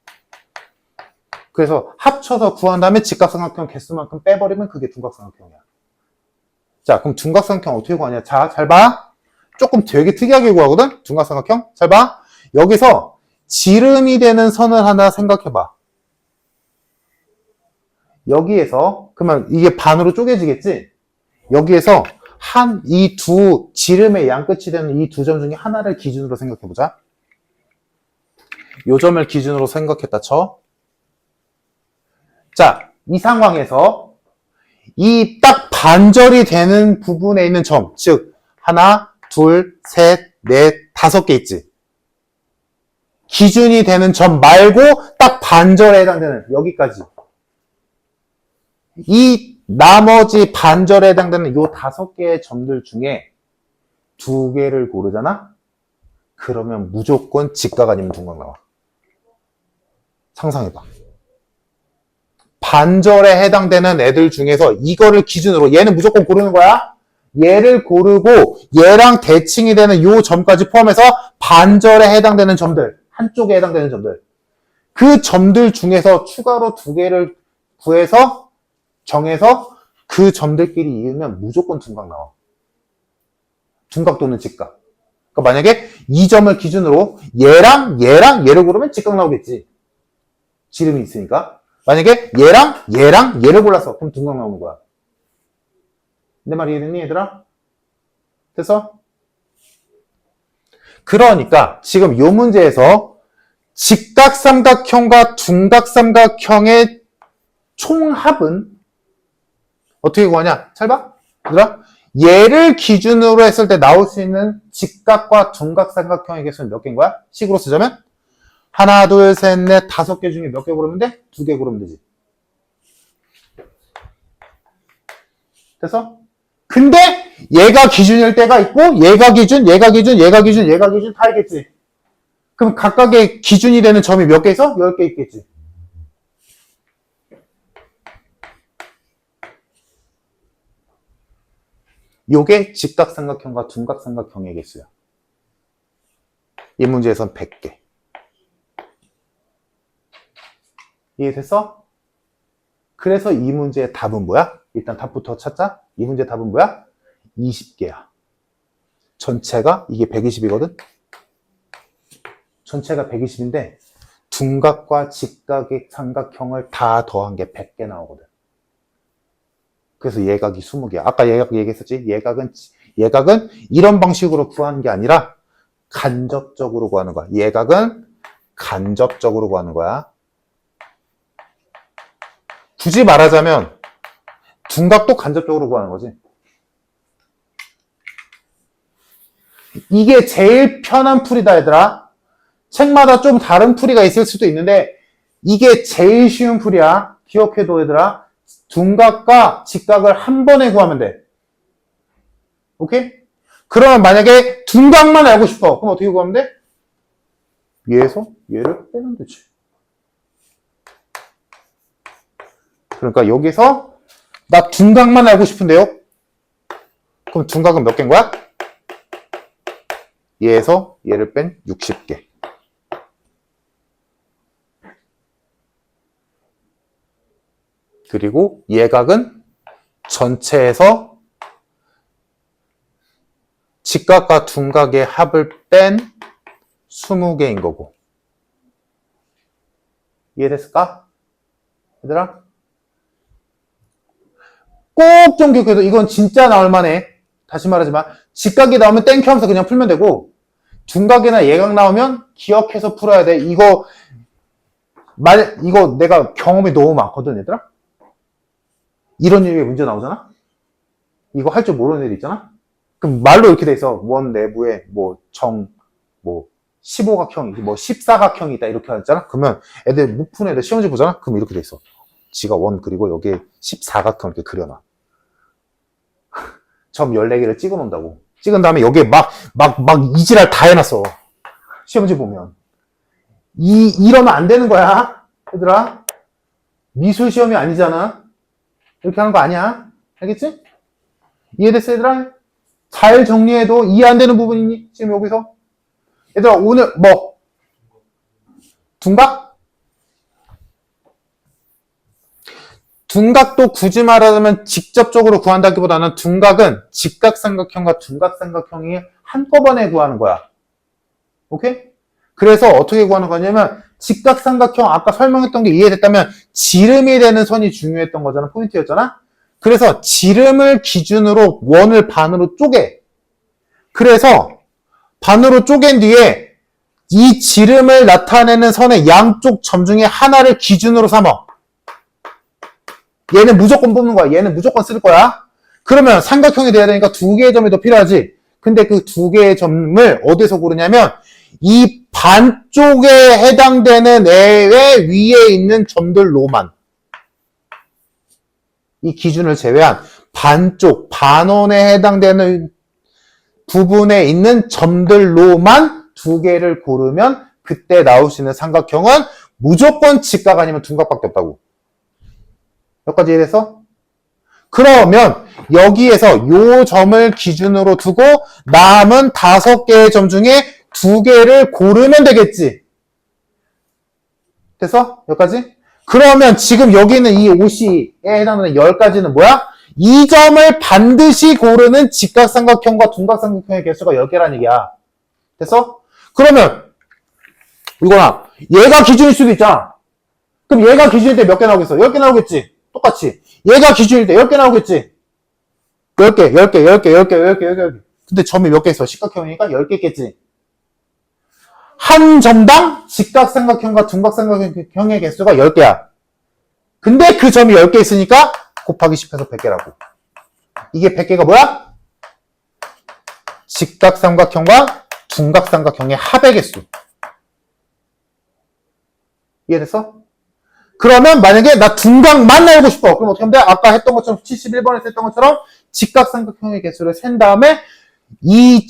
그래서 합쳐서 구한 다음에 직각삼각형 개수만큼 빼버리면 그게 둔각삼각형이야. 자, 그럼 둔각삼각형 어떻게 구하냐? 자, 잘 봐. 조금 되게 특이하게 구하거든? 둔각삼각형? 잘 봐. 여기서 지름이 되는 선을 하나 생각해봐. 여기에서, 그러면 이게 반으로 쪼개지겠지? 여기에서 이 두 지름의 양끝이 되는 이 두 점 중에 하나를 기준으로 생각해보자. 요 점을 기준으로 생각했다 쳐. 자, 이 상황에서 이 딱 반절이 되는 부분에 있는 점, 즉 하나, 둘, 셋, 넷, 5개 있지. 기준이 되는 점 말고 딱 반절에 해당되는 여기까지. 이 나머지 반절에 해당되는 요 5개의 점들 중에 2개를 고르잖아? 그러면 무조건 직각 아니면 둔각 나와. 상상해봐. 반절에 해당되는 애들 중에서 이거를 기준으로 얘는 무조건 고르는 거야. 얘를 고르고 얘랑 대칭이 되는 요 점까지 포함해서 반절에 해당되는 점들, 한쪽에 해당되는 점들. 그 점들 중에서 추가로 2개를 구해서 정해서 그 점들끼리 이으면 무조건 둔각 나와. 둔각 또는 직각. 그러니까 만약에 이 점을 기준으로 얘를 고르면 직각 나오겠지. 지름이 있으니까. 만약에 얘랑 얘를 골랐어. 그럼 둔각 나오는 거야. 내 말 이해됐니, 얘들아? 됐어? 그러니까 지금 이 문제에서 직각삼각형과 둔각삼각형의 총합은 어떻게 구하냐? 잘 봐. 얘들아, 얘를 기준으로 했을 때 나올 수 있는 직각과 둔각삼각형의 개수는 몇 개인 거야? 식으로 쓰자면 하나, 둘, 셋, 넷, 5개 중에 몇 개 고르면 돼? 2개 고르면 되지. 됐어? 근데 얘가 기준일 때가 있고 얘가 기준 다 있겠지. 그럼 각각의 기준이 되는 점이 몇 개 있어? 10개 있겠지. 요게 직각삼각형과 둔각삼각형의 개수야. 이 문제에선 100개. 이해됐어? 그래서 이 문제의 답은 뭐야? 일단 답부터 찾자. 이 문제의 답은 뭐야? 20개야. 전체가 이게 120이거든? 전체가 120인데 둔각과 직각의 삼각형을 다 더한 게 100개 나오거든. 그래서 예각이 20개야. 아까 예각 얘기했었지? 예각은 이런 방식으로 구하는 게 아니라 간접적으로 구하는 거야. 예각은 간접적으로 구하는 거야. 굳이 말하자면 둔각도 간접적으로 구하는 거지. 이게 제일 편한 풀이다, 얘들아. 책마다 좀 다른 풀이가 있을 수도 있는데 이게 제일 쉬운 풀이야. 기억해둬, 얘들아. 둔각과 직각을 한 번에 구하면 돼. 오케이? 그러면 만약에 둔각만 알고 싶어. 그럼 어떻게 구하면 돼? 얘에서 얘를 빼면 되지. 그러니까 여기서 나 둔각만 알고 싶은데요? 그럼 둔각은 몇 개인 거야? 얘에서 얘를 뺀 60개. 그리고 예각은 전체에서 직각과 둔각의 합을 뺀 20개인 거고. 이해됐을까? 얘들아? 꼭 좀 기억해도 이건 진짜 나올 만해. 다시 말하지만 직각이 나오면 땡큐 하면서 그냥 풀면 되고 둔각이나 예각 나오면 기억해서 풀어야 돼. 이거 내가 경험이 너무 많거든, 얘들아? 이런 일이 문제 나오잖아? 이거 할 줄 모르는 애들 있잖아? 그럼 말로 이렇게 돼 있어. 원 내부에 뭐 15각형이, 14각형이 있다. 이렇게 하잖아? 그러면 애들 못 푸는 애들 시험지 보잖아? 그럼 이렇게 돼 있어. 지가 원 그리고 여기에 14각형 이렇게 그려놔. 점 14개를 찍어 놓는다고. 찍은 다음에 여기에 막 이지랄 다 해놨어. 시험지 보면. 이러면 안 되는 거야. 얘들아. 미술 시험이 아니잖아. 이렇게 하는 거 아니야. 알겠지? 이해됐어, 얘들아? 잘 정리해도 이해 안 되는 부분 있니? 지금 여기서? 얘들아, 오늘 둔각? 둔각도 굳이 말하자면 직접적으로 구한다기보다는 둔각은 직각삼각형과 둔각삼각형이 한꺼번에 구하는 거야. 오케이? 그래서 어떻게 구하는 거냐면 직각삼각형 아까 설명했던 게 이해됐다면 지름이 되는 선이 중요했던 거잖아. 포인트였잖아. 그래서 지름을 기준으로 원을 반으로 쪼개. 그래서 반으로 쪼갠 뒤에 이 지름을 나타내는 선의 양쪽 점 중에 하나를 기준으로 삼아. 얘는 무조건 뽑는 거야. 얘는 무조건 쓸 거야. 그러면 삼각형이 돼야 되니까 2개의 점이 더 필요하지. 근데 그 2개의 점을 어디서 고르냐면 이 반쪽에 해당되는 애의 위에 있는 점들로만. 이 기준을 제외한 반쪽, 반원에 해당되는 부분에 있는 점들로만 2개를 고르면 그때 나올 수 있는 삼각형은 무조건 직각 아니면 둔각밖에 없다고. 여기까지 이해됐어? 그러면 여기에서 요 점을 기준으로 두고 남은 5개의 점 중에 2개를 고르면 되겠지. 됐어? 여기까지? 그러면 지금 여기 있는 이 OC에 해당하는 10가지는 뭐야? 이 점을 반드시 고르는 직각삼각형과 둔각삼각형의 개수가 10개라는 얘기야. 됐어? 그러면 이거나 얘가 기준일 수도 있잖아. 그럼 얘가 기준일 때 몇 개 나오겠어? 10개 나오겠지? 똑같이. 얘가 기준일 때 10개 나오겠지? 10개, 10개, 10개, 10개, 10개, 10개. 근데 점이 몇 개 있어? 직각형이니까 10개 있겠지? 한 점당 직각삼각형과 둔각삼각형의 개수가 10개야. 근데 그 점이 10개 있으니까 곱하기 10해서 100개라고. 이게 100개가 뭐야? 직각삼각형과 둔각삼각형의 합의 개수. 이해됐어? 그러면 만약에 나 둔각만 알고 싶어. 그럼 어떻게 하면 돼? 아까 했던 것처럼 71번에서 했던 것처럼 직각삼각형의 개수를 센 다음에 이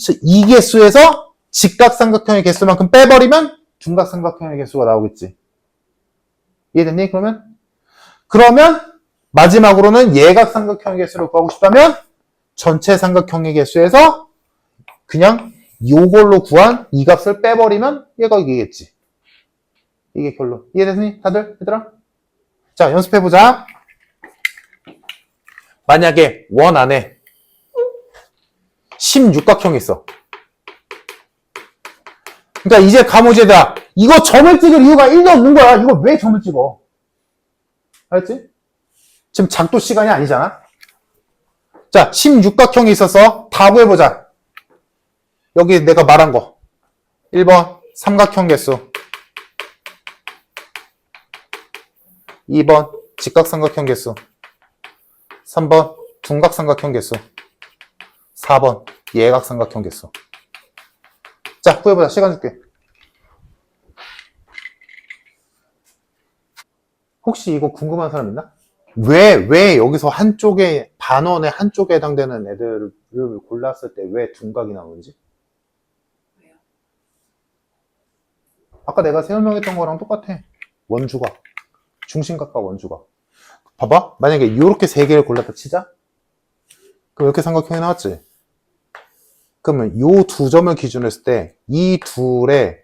개수에서 직각삼각형의 개수만큼 빼버리면 둔각삼각형의 개수가 나오겠지. 이해됐니? 그러면 마지막으로는 예각삼각형의 개수를 구하고 싶다면 전체 삼각형의 개수에서 그냥 요걸로 구한 이 값을 빼버리면 얘가 이기겠지. 이게 결론. 이해됐니? 다들? 얘들아? 자, 연습해보자. 만약에 원 안에 16각형이 있어. 그러니까 이제 가모제다. 이거 점을 찍을 이유가 1도 없는 거야. 이거 왜 점을 찍어? 알았지? 지금 작도 시간이 아니잖아. 자, 16각형이 있어서 다 구해보자. 여기 내가 말한 거. 1번 삼각형 개수, 2번 직각삼각형 개수, 3번 둔각삼각형 개수, 4번 예각삼각형 개수. 자, 구해보자. 시간 줄게. 혹시 이거 궁금한 사람 있나? 왜 여기서 한쪽에, 반원의 한쪽에 해당되는 애들을 골랐을 때 왜 둔각이 나오는지? 왜요? 아까 내가 설명했던 거랑 똑같아. 원주각. 중심각과 원주각. 봐봐. 만약에 이렇게 세 개를 골랐다 치자? 그럼 이렇게 삼각형이 나왔지? 그러면 요 두 점을 기준으로 했을 때 이 둘의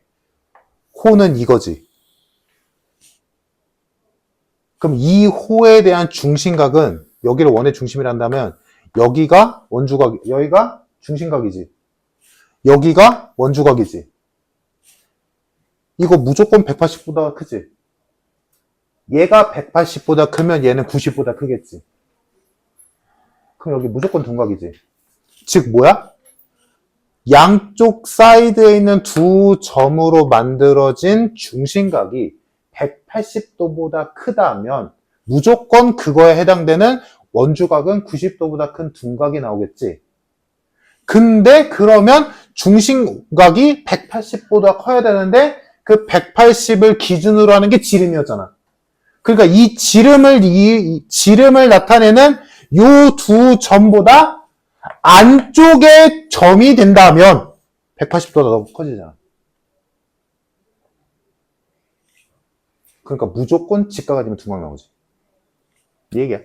호는 이거지. 그럼 이 호에 대한 중심각은 여기를 원의 중심이라 한다면 여기가 원주각, 여기가 중심각이지. 여기가 원주각이지. 이거 무조건 180보다 크지. 얘가 180보다 크면 얘는 90보다 크겠지. 그럼 여기 무조건 둔각이지. 즉 뭐야? 양쪽 사이드에 있는 두 점으로 만들어진 중심각이 180도보다 크다면 무조건 그거에 해당되는 원주각은 90도보다 큰 둔각이 나오겠지. 근데 그러면 중심각이 180보다 커야 되는데 그 180을 기준으로 하는 게 지름이었잖아. 그러니까 이 지름을 나타내는 요 두 점보다 안쪽에 점이 된다면 180도가 더 커지잖아. 그러니까 무조건 직각이 되면 둔각 나오지. 이 얘기야.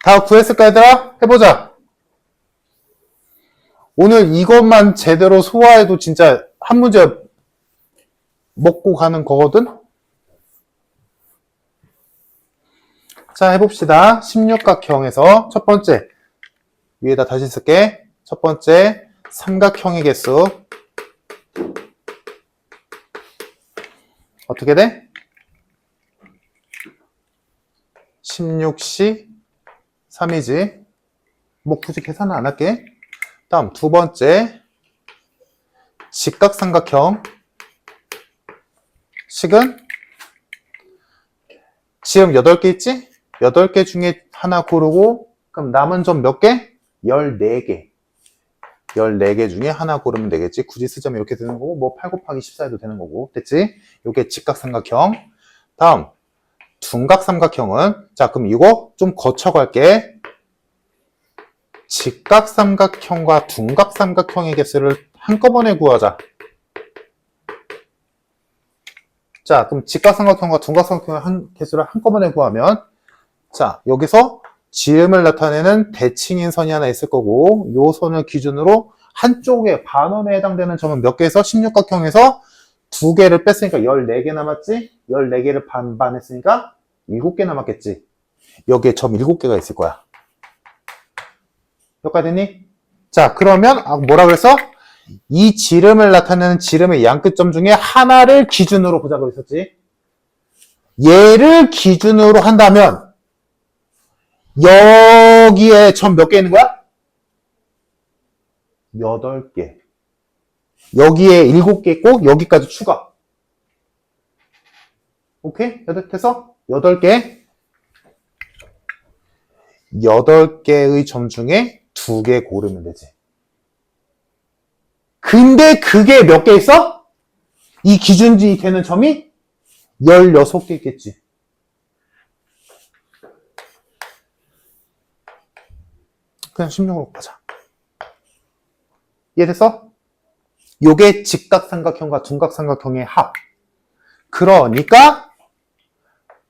다 구했을까 얘들아? 해보자. 오늘 이것만 제대로 소화해도 진짜 한 문제 먹고 가는 거거든? 자, 해봅시다. 16각형에서 첫 번째, 위에다 다시 쓸게. 첫 번째, 삼각형의 개수. 어떻게 돼? 16시 3이지. 뭐 굳이 계산은 안 할게. 다음 두 번째, 직각삼각형. 식은 지금 8개 있지? 8개 중에 하나 고르고 그럼 남은 점 몇 개? 14개. 14개 중에 하나 고르면 되겠지. 굳이 쓰자면 이렇게 되는 거고 뭐 8 곱하기 14 해도 되는 거고. 됐지? 이게 직각삼각형. 다음 둔각삼각형은 자 그럼 이거 좀 거쳐갈게. 직각삼각형과 둔각삼각형의 개수를 한꺼번에 구하자. 자, 그럼 직각삼각형과 둔각삼각형의 개수를 한꺼번에 구하면 자, 여기서 지름을 나타내는 대칭인 선이 하나 있을 거고 요 선을 기준으로 한쪽에 반원에 해당되는 점은 몇 개에서 16각형에서 2개를 뺐으니까 14개 남았지? 14개를 반반했으니까 7개 남았겠지? 여기에 점 7개가 있을 거야. 여기까지 됐니? 자, 그러면 뭐라 그랬어? 이 지름을 나타내는 지름의 양끝점 중에 하나를 기준으로 보자고 했었지. 얘를 기준으로 한다면 여기에 점 몇 개 있는 거야? 8개. 여기에 7개 있고 여기까지 추가. 오케이? 됐어? 8개. 8개의 점 중에 2개 고르면 되지. 근데 그게 몇 개 있어? 이 기준이 되는 점이 16개 있겠지. 그냥 16으로 가자. 이해됐어? 요게 직각삼각형과 둔각삼각형의 합. 그러니까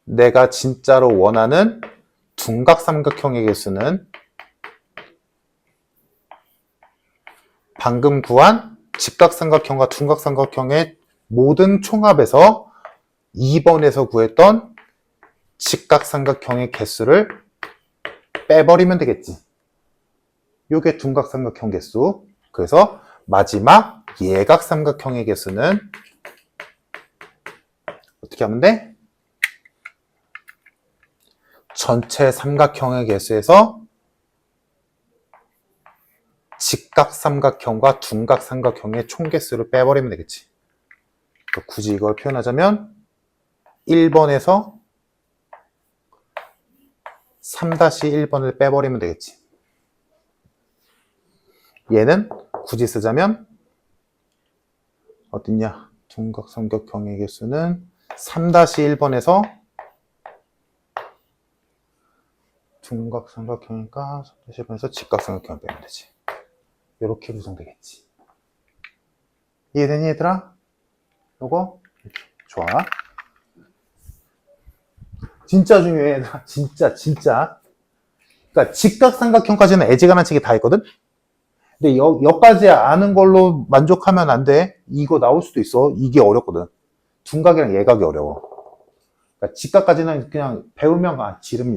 내가 진짜로 원하는 둔각삼각형의 개수는 방금 구한 직각삼각형과 둔각삼각형의 모든 총합에서 2번에서 구했던 직각삼각형의 개수를 빼버리면 되겠지. 요게 둔각삼각형 개수. 그래서 마지막 예각삼각형의 개수는 어떻게 하면 돼? 전체 삼각형의 개수에서 직각삼각형과 둔각삼각형의 총개수를 빼버리면 되겠지. 굳이 이걸 표현하자면 1번에서 3-1번을 빼버리면 되겠지. 얘는 굳이 쓰자면 어딨냐? 둔각삼각형의 개수는 3-1번에서 둔각삼각형이니까 3-1번에서 직각삼각형을 빼면 되지. 이렇게 구성되겠지. 이해되니 얘들아? 요거? 좋아. 진짜 중요해 얘들아. 진짜. 그러니까 직각삼각형까지는 애지간한 책이 다 있거든? 근데 여기까지 아는 걸로 만족하면 안 돼. 이거 나올 수도 있어. 이게 어렵거든. 둔각이랑 예각이 어려워. 그러니까 직각까지는 그냥 배우면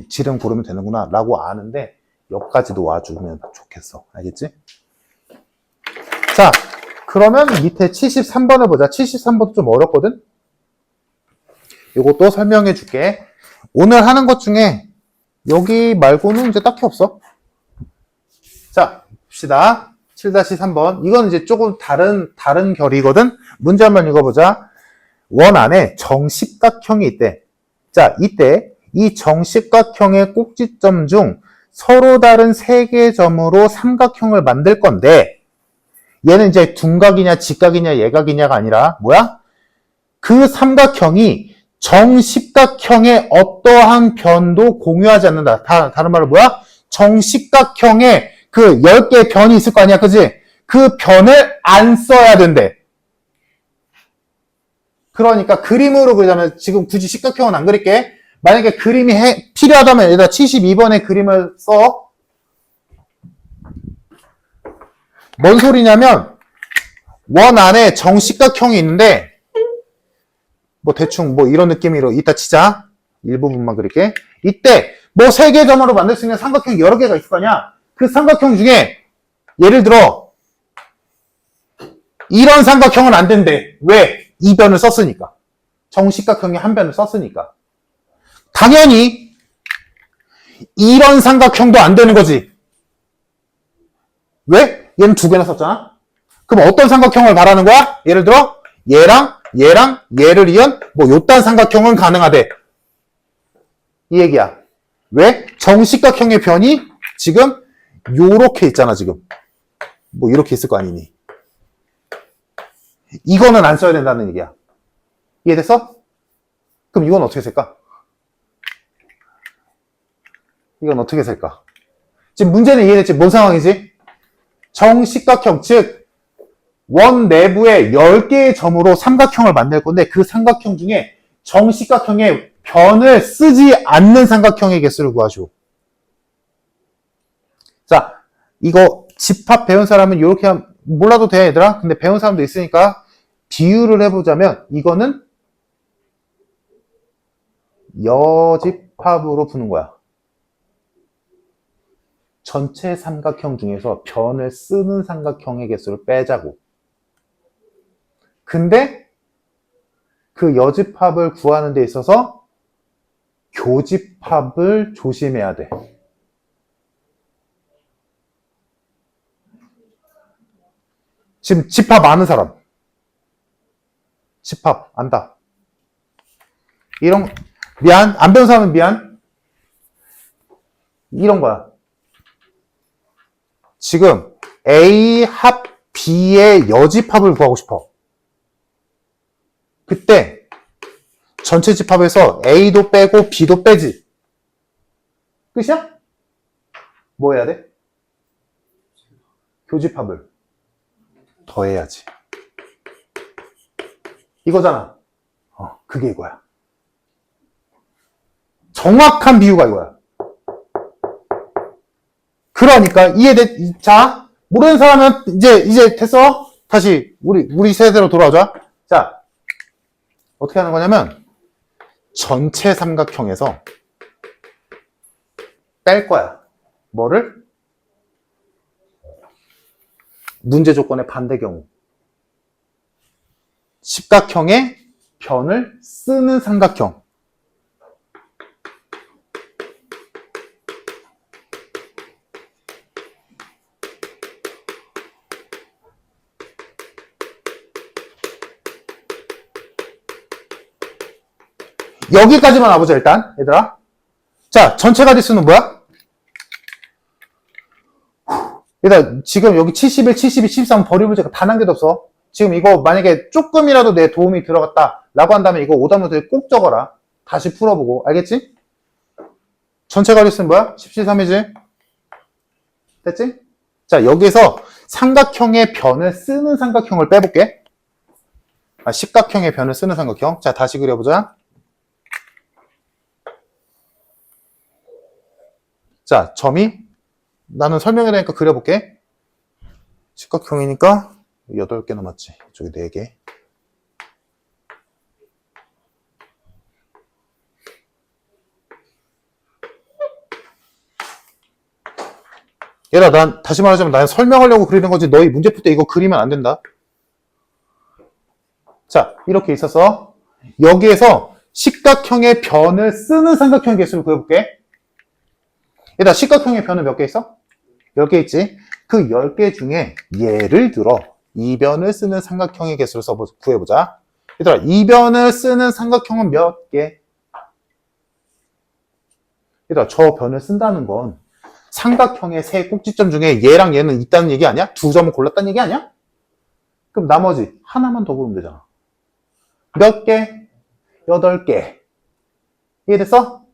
지름 고르면 되는구나 라고 아는데 여기까지도 와주면 좋겠어. 알겠지? 자, 그러면 밑에 73번을 보자. 73번도 좀 어렵거든? 이것도 설명해 줄게. 오늘 하는 것 중에 여기 말고는 이제 딱히 없어. 자, 봅시다. 7-3번. 이건 이제 조금 다른 결이거든? 문제 한번 읽어보자. 원 안에 정식각형이 있대. 자, 이때 이 정식각형의 꼭지점 중 서로 다른 3개의 점으로 삼각형을 만들 건데 얘는 이제 둔각이냐 직각이냐 예각이냐가 아니라 뭐야? 그 삼각형이 정식각형의 어떠한 변도 공유하지 않는다. 다른 말로 뭐야? 정식각형의 그 10개의 변이 있을 거 아니야, 그지? 그 변을 안 써야 된대. 그러니까 그림으로 그리자면 지금 굳이 식각형은 안 그릴게. 만약에 그림이 필요하다면 여기다 72번의 그림을 써. 뭔 소리냐면 원 안에 정식각형이 있는데 뭐 대충 뭐 이런 느낌으로 이따 치자. 일부분만 그릴게. 이때 뭐 3개의 점으로 만들 수 있는 삼각형이 여러 개가 있을 거 아니야. 그 삼각형 중에 예를 들어 이런 삼각형은 안 된대. 왜? 이 변을 썼으니까. 정식각형이 한 변을 썼으니까. 당연히 이런 삼각형도 안 되는 거지. 왜? 얘는 2개나 썼잖아. 그럼 어떤 삼각형을 말하는 거야? 예를 들어 얘랑 얘를 이은 뭐 요딴 삼각형은 가능하대. 이 얘기야. 왜? 정식각형의 변이 지금 요렇게 있잖아, 지금. 뭐 이렇게 있을 거 아니니. 이거는 안 써야 된다는 얘기야. 이해됐어? 그럼 이건 어떻게 쓸까? 이건 어떻게 쓸까? 지금 문제는 이해됐지? 뭔 상황이지? 정식각형, 즉 원 내부에 10개의 점으로 삼각형을 만들 건데 그 삼각형 중에 정식각형의 변을 쓰지 않는 삼각형의 개수를 구하죠. 자, 이거 집합 배운 사람은 이렇게 하면 몰라도 돼, 얘들아. 근데 배운 사람도 있으니까 비유를 해보자면 이거는 여집합으로 푸는 거야. 전체 삼각형 중에서 변을 쓰는 삼각형의 개수를 빼자고. 근데 그 여집합을 구하는 데 있어서 교집합을 조심해야 돼. 지금 집합 아는 사람. 집합 안다. 이런 미안. 안 배운 사람은 미안. 이런 거야. 지금 A 합 B의 여집합을 구하고 싶어. 그때 전체 집합에서 A도 빼고 B도 빼지. 끝이야? 뭐 해야 돼? 교집합을 더해야지. 이거잖아. 그게 이거야. 정확한 비유가 이거야. 그러니까 이해돼? 자, 모르는 사람은 이제 됐어? 다시 우리 세대로 돌아오자. 자, 어떻게 하는 거냐면 전체 삼각형에서 뺄 거야. 뭐를? 문제 조건의 반대 경우. 십각형의 변을 쓰는 삼각형. 여기까지만 와보자, 일단, 얘들아. 자, 전체 가지수는 뭐야? 얘들아, 지금 여기 71, 72, 73 버릴 문제가 단 한 개도 없어. 지금 이거 만약에 조금이라도 내 도움이 들어갔다 라고 한다면 이거 오답노트에 꼭 적어라. 다시 풀어보고. 알겠지? 전체 가지수는 뭐야? 17, 3이지? 됐지? 자, 여기서 삼각형의 변을 쓰는 삼각형을 빼볼게. 십각형의 변을 쓰는 삼각형. 자, 다시 그려보자. 자, 점이 나는 설명해야 되니까 그려볼게. 십각형이니까 8개 남았지. 이쪽에 4개. 얘들아, 난 다시 말하자면 난 설명하려고 그리는 거지 너희 문제 풀 때 이거 그리면 안 된다. 자, 이렇게 있어서 여기에서 십각형의 변을 쓰는 삼각형의 개수를 구해볼게. 얘들아, 십각형의 변은 몇 개 있어? 10개 있지? 그 10개 중에 예를 들어 이변을 쓰는 삼각형의 개수를 구해보자. 얘들아, 이변을 쓰는 삼각형은 몇 개? 얘들아, 저 변을 쓴다는 건 삼각형의 세 꼭지점 중에 얘랑 얘는 있다는 얘기 아니야? 두 점을 골랐다는 얘기 아니야? 그럼 나머지 하나만 더 고르면 되잖아. 몇 개? 8개. 이해됐어?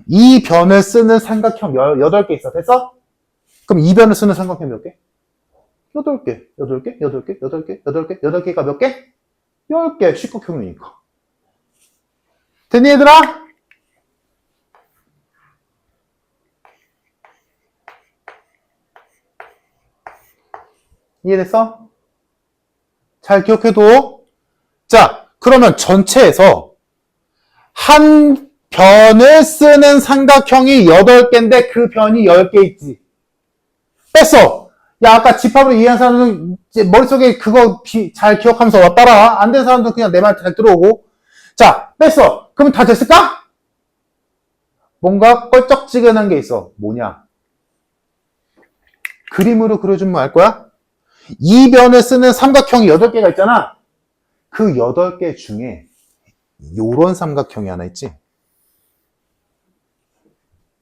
이 변을 쓰는 삼각형 8개 있어. 됐어? 그럼 이 변을 쓰는 삼각형 몇 개? 8개. 8개? 8개? 8개? 8개? 8개가 몇 개? 10개. 십각형이니까. 됐니, 얘들아? 이해됐어? 잘 기억해둬. 자, 그러면 전체에서 한 변을 쓰는 삼각형이 8개인데 그 변이 10개 있지. 뺐어. 야, 아까 집합으로 이해한 사람은 머릿속에 그거 잘 기억하면서 따라와. 안 된 사람도 그냥 내 말 잘 들어오고. 자, 뺐어. 그럼 다 됐을까? 뭔가 껄쩍지근한 게 있어. 뭐냐? 그림으로 그려주면 알 거야? 이 변을 쓰는 삼각형이 8개가 있잖아. 그 8개 중에 요런 삼각형이 하나 있지.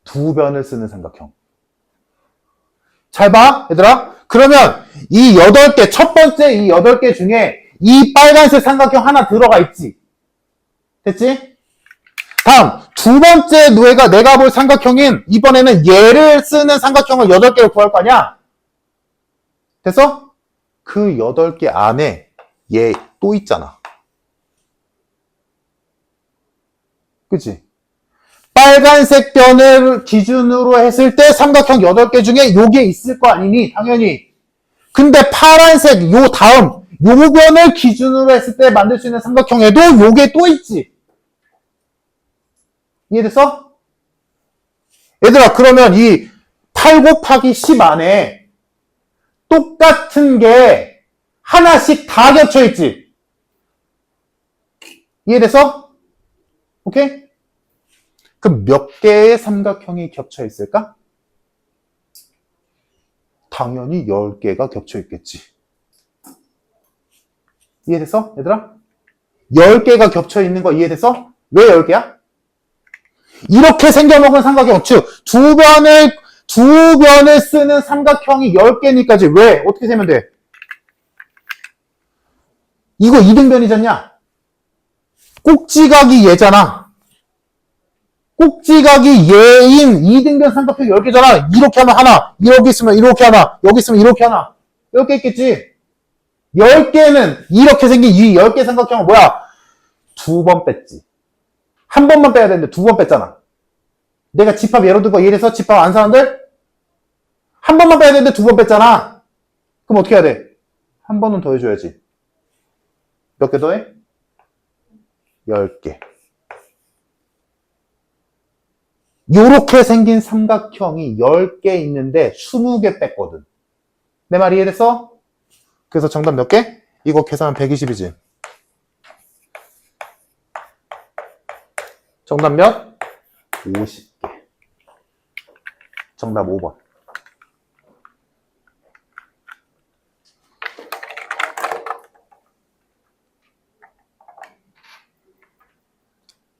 두 변을 쓰는 삼각형. 잘 봐, 얘들아. 그러면 이 8개, 첫 번째 이 8개 중에 이 빨간색 삼각형 하나 들어가 있지. 됐지? 다음, 두 번째 내가 볼 삼각형인 이번에는 얘를 쓰는 삼각형을 8개를 구할 거 아니야? 됐어? 그 8개 안에 얘 또 있잖아. 그치? 빨간색 변을 기준으로 했을 때 삼각형 8개 중에 요게 있을 거 아니니? 당연히. 근데 파란색 요 다음 요 변을 기준으로 했을 때 만들 수 있는 삼각형에도 요게 또 있지. 이해됐어? 얘들아, 그러면 이 8 곱하기 10 안에 똑같은 게 하나씩 다 겹쳐 있지. 이해됐어? 오케이? 그럼 몇 개의 삼각형이 겹쳐 있을까? 당연히 10개가 겹쳐 있겠지. 이해됐어? 얘들아? 10개가 겹쳐 있는 거 이해됐어? 왜 10개야? 이렇게 생겨먹은 삼각형, 즉, 두 변을 쓰는 삼각형이 10개니까지. 왜? 어떻게 세면 돼? 이거 이등변이잖냐? 꼭지각이 얘잖아. 꼭지각이 얘인 이등변 삼각형 10개잖아. 이렇게 하면 하나, 여기 있으면 이렇게 하나, 여기 있으면 이렇게 하나. 이렇게 있겠지? 10개는 이렇게 생긴 이 10개 삼각형은 뭐야? 2번 뺐지. 한 번만 빼야 되는데 2번 뺐잖아. 내가 집합 예로 들고 이래서 집합 안 사람들? 한 번만 빼야 되는데 2번 뺐잖아. 그럼 어떻게 해야 돼? 한 번은 더 해줘야지. 몇 개 더해? 10개. 요렇게 생긴 삼각형이 10개 있는데 20개 뺐거든. 내 말 이해됐어? 그래서 정답 몇 개? 이거 계산하면 120이지. 정답 몇? 50개. 정답 5번.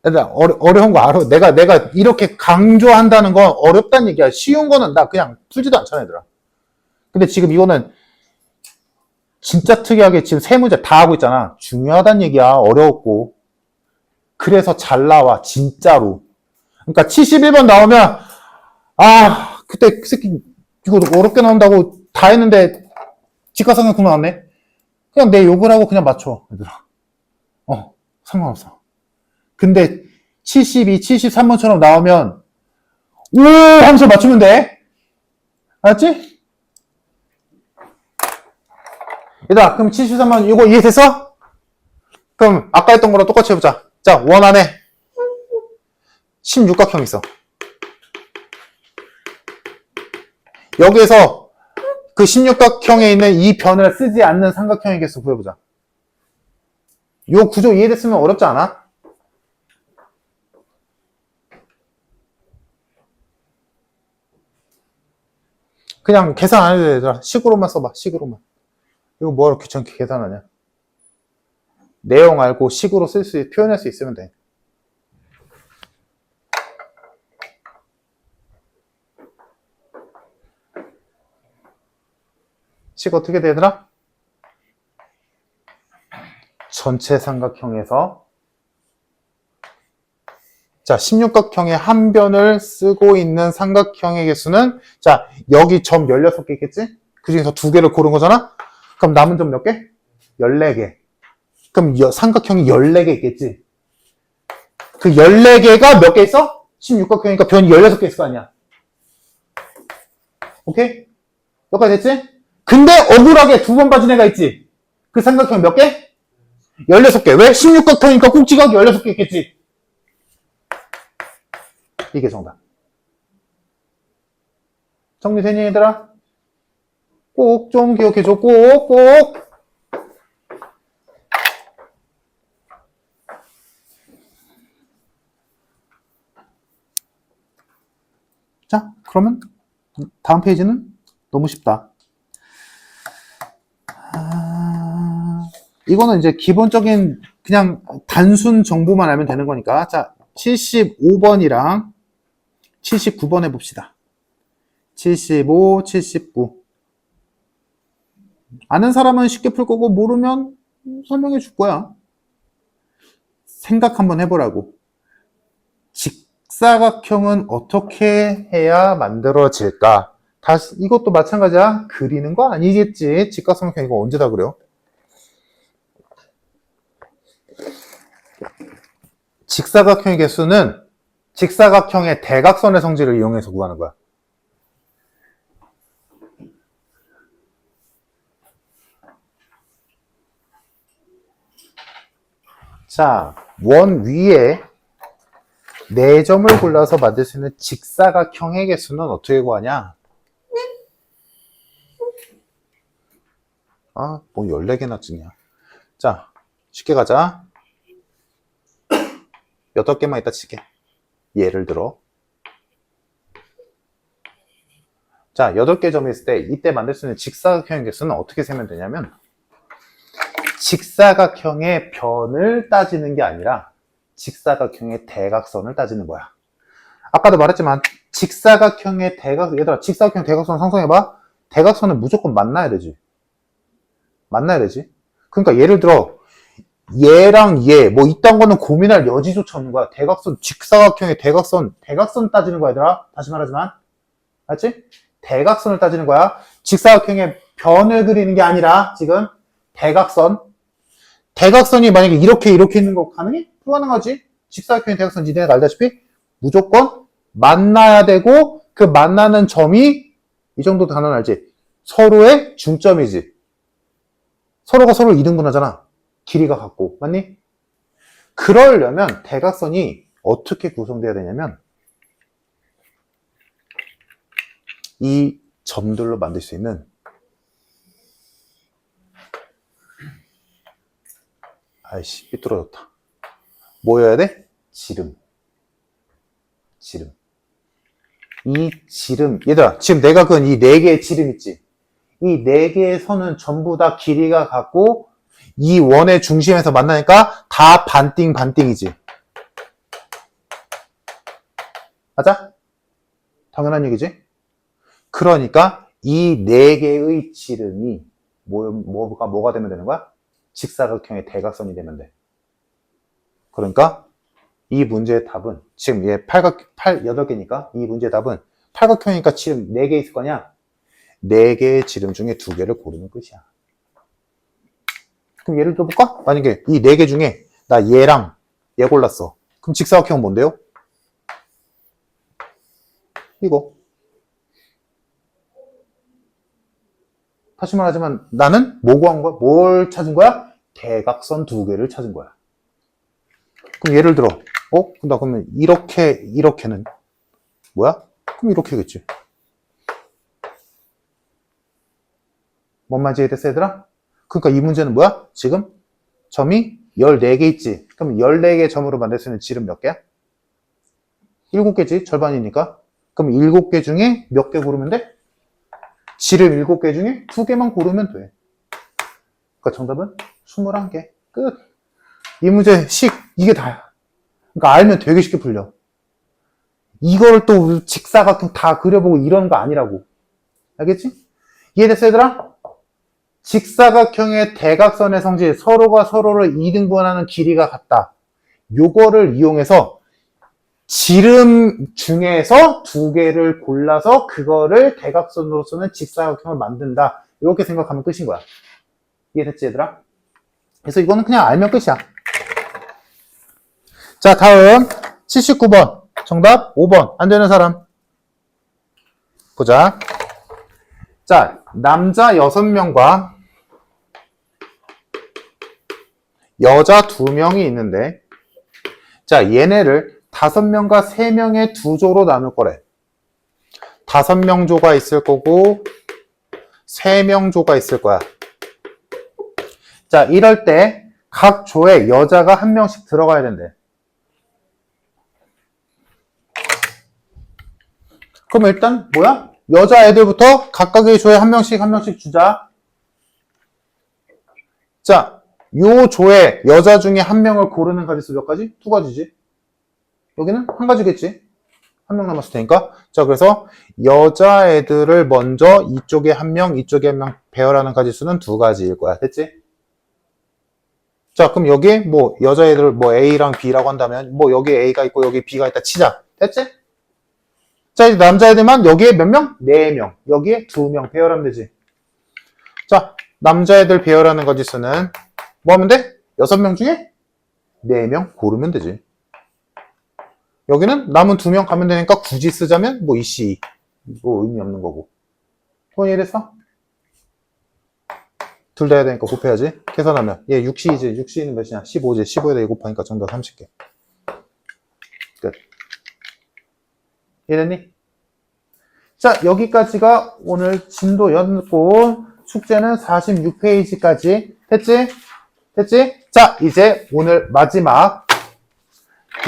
얘들아, 어려운 거 알아. 내가 이렇게 강조한다는 건 어렵다는 얘기야. 쉬운 거는 나 그냥 풀지도 않잖아, 얘들아. 근데 지금 이거는 진짜 특이하게 지금 세 문제 다 하고 있잖아. 중요하다는 얘기야. 어려웠고. 그래서 잘 나와. 진짜로. 그러니까 71번 나오면 그때 그 새끼 이거 어렵게 나온다고 다 했는데 직가상각형 나왔네. 그냥 내 욕을 하고 그냥 맞춰, 얘들아. 상관없어. 근데 72, 73번처럼 나오면 오 하면서 맞추면 돼. 알았지? 얘들아, 그럼 73번 이거 이해됐어? 그럼 아까 했던 거랑 똑같이 해보자. 자, 원 안에 16각형 있어. 여기에서 그 16각형에 있는 이 변을 쓰지 않는 삼각형의 개수 구해보자. 요 구조 이해됐으면 어렵지 않아? 그냥 계산 안 해도 돼, 얘들아. 식으로만 써봐, 식으로만. 이거 뭐하러 귀찮게 계산하냐? 내용 알고 식으로 표현할 수 있으면 돼. 식 어떻게 되더라? 전체 삼각형에서 자, 16각형의 한 변을 쓰고 있는 삼각형의 개수는 자, 여기 점 16개 있겠지? 그 중에서 2개를 고른 거잖아? 그럼 남은 점 몇 개? 14개. 그럼 삼각형이 14개 있겠지? 그 14개가 몇 개 있어? 16각형이니까 변이 16개 있을 거 아니야. 오케이? 여기까지 됐지? 근데 억울하게 2번 빠진 애가 있지? 그 삼각형 몇 개? 16개. 왜? 16각형이니까 꼭지각이 16개 있겠지? 이게 정답. 정리되니 얘들아? 꼭 좀 기억해줘. 꼭. 자, 그러면 다음 페이지는 너무 쉽다. 이거는 이제 기본적인 그냥 단순 정보만 알면 되는 거니까. 자, 75번이랑 79번 해봅시다. 75, 79. 아는 사람은 쉽게 풀 거고 모르면 설명해 줄 거야. 생각 한번 해보라고. 직사각형은 어떻게 해야 만들어질까? 다시 이것도 마찬가지야. 그리는 거 아니겠지. 직각삼각형 이거 언제 다 그래요? 직사각형의 개수는 직사각형의 대각선의 성질을 이용해서 구하는 거야. 자, 원 위에 4점을 골라서 만들 수 있는 직사각형의 개수는 어떻게 구하냐? 뭐 14개나 찍냐. 자, 쉽게 가자. 8개만 있다 칠게. 예를 들어. 자, 8개 점이 있을 때 이때 만들 수 있는 직사각형의 개수는 어떻게 세면 되냐면 직사각형의 변을 따지는 게 아니라 직사각형의 대각선을 따지는 거야. 아까도 말했지만 직사각형의 얘들아 직사각형 대각선 상상해봐. 대각선은 무조건 만나야 되지. 만나야 되지. 그러니까 예를 들어 얘랑 얘 뭐 이딴 거는 고민할 여지조차 없는 거야. 대각선 직사각형의 대각선 따지는 거야 얘들아. 다시 말하지만 알지? 대각선을 따지는 거야. 직사각형의 변을 그리는 게 아니라 지금 대각선이 만약에 이렇게 있는 거 가능해? 불가능하지. 직사각형의 대각선 니네가 알다시피 무조건 만나야 되고 그 만나는 점이 이 정도 단어는 알지? 서로의 중점이지. 서로가 서로를 이등분하잖아. 길이가 같고. 맞니? 그러려면 대각선이 어떻게 구성돼야 되냐면 이 점들로 만들 수 있는 아이씨 삐뚤어졌다. 뭐여야 돼? 지름. 이 지름 얘들아 지금 내가 그은 이 4개의 지름 있지? 이 4개의 선은 전부 다 길이가 같고 이 원의 중심에서 만나니까 다 반띵이지. 맞아? 당연한 얘기지? 그러니까 이 4개의 지름이 뭐가 되면 되는 거야? 직사각형의 대각선이 되면 돼. 그러니까 이 문제의 답은 지금 얘 8개니까 이 문제의 답은 팔각형이니까 지름 4개 있을 거냐? 4개의 지름 중에 2개를 고르는 끝이야. 그럼 예를 들어볼까? 만약에 이 4개 중에 나 얘랑 얘 골랐어. 그럼 직사각형은 뭔데요? 이거. 다시 말하지만 나는 뭐 구한 거야? 뭘 찾은 거야? 대각선 2개를 찾은 거야. 그럼 예를 들어 나 그러면 이렇게는 뭐야? 그럼 이렇게겠지. 뭔 말인지 이해됐어 얘들아? 그러니까 이 문제는 뭐야? 지금 점이 14개 있지. 그럼 14개 점으로 만들 수 있는 지름 몇 개야? 7개지. 절반이니까. 그럼 7개 중에 몇 개 고르면 돼? 지름 7개 중에 2개만 고르면 돼. 그러니까 정답은 21개. 끝. 이 문제 이게 다야. 그러니까 알면 되게 쉽게 풀려. 이걸 또 직사각형 다 그려보고 이런 거 아니라고. 알겠지? 이해됐어 얘들아? 직사각형의 대각선의 성질 서로가 서로를 이등분하는 길이가 같다. 요거를 이용해서 지름 중에서 2개를 골라서 그거를 대각선으로서는 직사각형을 만든다. 이렇게 생각하면 끝인 거야. 이해됐지 얘들아? 그래서 이거는 그냥 알면 끝이야. 자 다음 79번 정답 5번 안 되는 사람 보자. 자 남자 6명과 여자 2명이 있는데 자 얘네를 5명과 3명의 2조로 나눌 거래. 5명 조가 있을 거고 3명 조가 있을 거야. 자 이럴 때 각 조에 여자가 1명씩 들어가야 된대. 그럼 일단 뭐야? 여자애들부터 각각의 조에 1명씩 주자. 자, 요 조에 여자 중에 1명을 고르는 가지수 몇 가지? 2가지지. 여기는 1가지겠지. 1명 남았을 테니까. 자, 그래서 여자애들을 먼저 이쪽에 1명, 이쪽에 1명 배열하는 가지수는 2가지일 거야. 됐지? 자, 그럼 여기 뭐 여자애들 뭐 A랑 B라고 한다면 뭐 여기 A가 있고 여기 B가 있다 치자. 됐지? 자, 이제 남자애들만 여기에 몇 명? 4명. 여기에 2명 배열하면 되지. 자, 남자애들 배열하는 가지수는 뭐 하면 돼? 6명 중에 4명 고르면 되지. 여기는 남은 2명 가면 되니까 굳이 쓰자면 뭐 이씨 뭐 의미 없는 거고. 그건 이해됐어? 둘 다 해야 되니까 곱해야지. 계산하면 얘 6C이지. 6C는 몇이냐? 15지. 15에다 2 곱하니까 정답 30개. 끝. 이해됐니? 자, 여기까지가 오늘 진도였고 숙제는 46페이지까지 됐지? 됐지? 자, 이제 오늘 마지막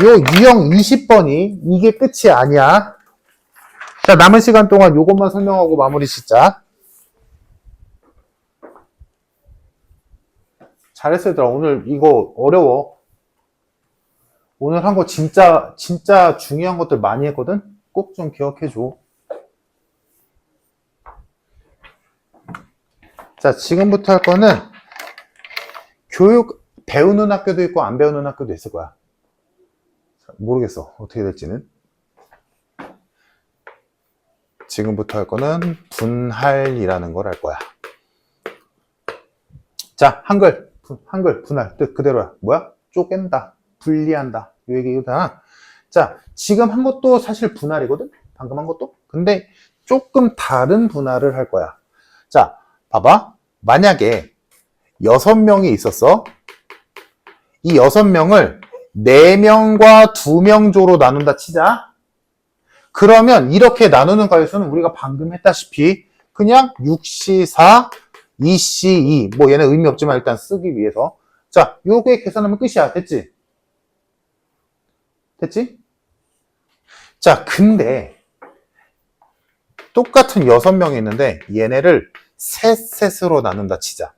요 유형 20번이 이게 끝이 아니야. 자, 남은 시간 동안 요것만 설명하고 마무리 짓자. 잘했어, 얘들아. 오늘 이거 어려워. 오늘 한 거 진짜 중요한 것들 많이 했거든? 꼭 좀 기억해줘. 자, 지금부터 할 거는 교육, 배우는 학교도 있고 안 배우는 학교도 있을 거야. 모르겠어. 어떻게 될지는. 지금부터 할 거는 분할이라는 걸 할 거야. 자, 한글, 분할. 뜻 그대로야. 뭐야? 쪼갠다. 분리한다. 이 얘기잖아. 자, 지금 한 것도 사실 분할이거든? 방금 한 것도? 근데 조금 다른 분할을 할 거야. 자, 봐봐. 만약에 6명이 있었어. 이 6명을 4명과 2명 조로 나눈다 치자. 그러면 이렇게 나누는 가위수는 우리가 방금 했다시피 그냥 6C4, 2C2 뭐 얘는 의미 없지만 일단 쓰기 위해서 자, 요거에 계산하면 끝이야. 됐지? 됐지? 자, 근데 똑같은 6명이 있는데 얘네를 셋으로 나눈다 치자.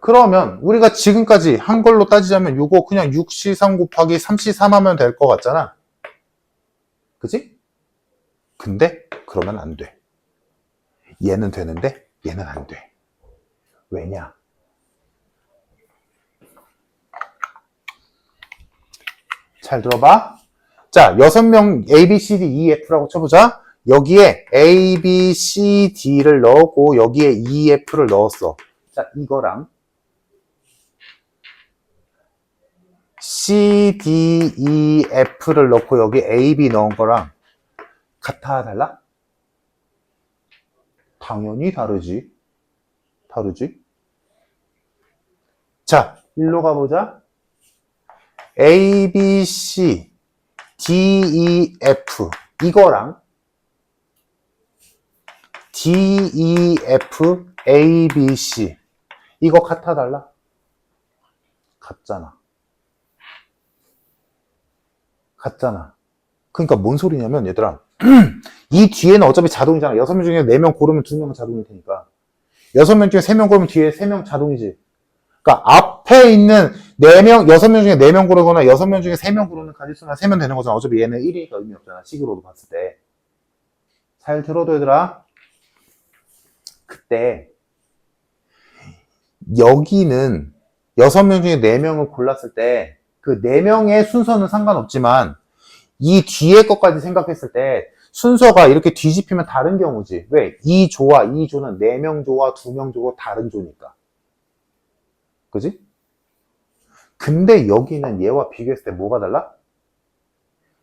그러면 우리가 지금까지 한 걸로 따지자면 요거 그냥 6C3 곱하기 3C3 하면 될 것 같잖아. 그치? 근데 그러면 안 돼. 얘는 되는데 얘는 안 돼. 왜냐? 잘 들어봐. 자, 6명 A, B, C, D, E, F라고 쳐보자. 여기에 A, B, C, D를 넣었고 여기에 E, F를 넣었어. 자, 이거랑 C, D, E, F를 넣고 여기 A, B 넣은 거랑 같아, 달라? 당연히 다르지. 다르지? 자, 일로 가보자. A, B, C, D, E, F 이거랑 D, E, F, A, B, C 이거 같아, 달라? 같잖아. 같잖아. 그러니까 뭔 소리냐면 얘들아 이 뒤에는 어차피 자동이잖아. 6명 중에 4명 고르면 2명은 자동일 테니까 6명 중에 3명 고르면 뒤에 3명 자동이지. 그러니까 앞에 있는 4명, 6명 중에 4명 고르거나 6명 중에 3명 고르는 가짓수만 세면 되는 거잖아. 어차피 얘는 1이니까 의미 없잖아. 식으로도 봤을 때. 잘 들어도 얘들아. 그때 여기는 6명 중에 4명을 골랐을 때 그 4명의 순서는 상관없지만 이 뒤에 것까지 생각했을 때 순서가 이렇게 뒤집히면 다른 경우지. 왜? 이 조와 이 조는 4명 조와 2명 조가 다른 조니까. 그지? 근데 여기는 얘와 비교했을 때 뭐가 달라?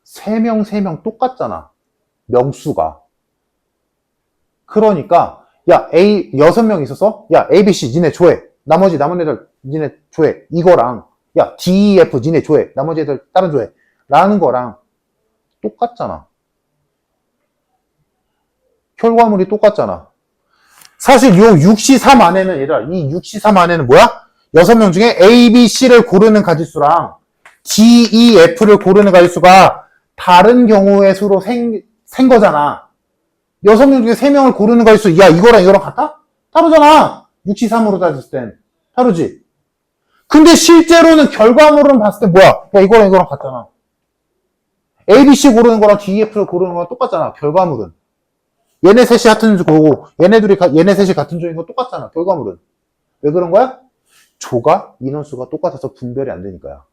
3명 똑같잖아. 명수가. 그러니까 야, 6명 있었어? 야, A, B, C 니네 조회. 남은 애들 니네 조회. 이거랑 야, D, E, F 니네 조회. 나머지 애들 다른 조회. 라는 거랑 똑같잖아. 결과물이 똑같잖아. 사실 요 6C3 안에는 얘들아, 이 6C3 안에는 뭐야? 6명 중에 A, B, C를 고르는 가짓수랑 D, E, F를 고르는 가짓수가 다른 경우의 수로 생 거잖아. 6명 중에 3명을 고르는 가짓수, 야, 이거랑 같아? 다르잖아. 6C3으로 따졌을 땐. 다르지? 근데 실제로는 결과물은 봤을 때 뭐야? 야, 이거랑 같잖아. A, B, C 고르는 거랑 D, E, F를 고르는 거랑 똑같잖아. 결과물은. 얘네 셋이 같은 조고, 얘네 셋이 같은 조인 건 똑같잖아. 결과물은. 왜 그런 거야? 조가, 인원수가 똑같아서 분별이 안 되니까요.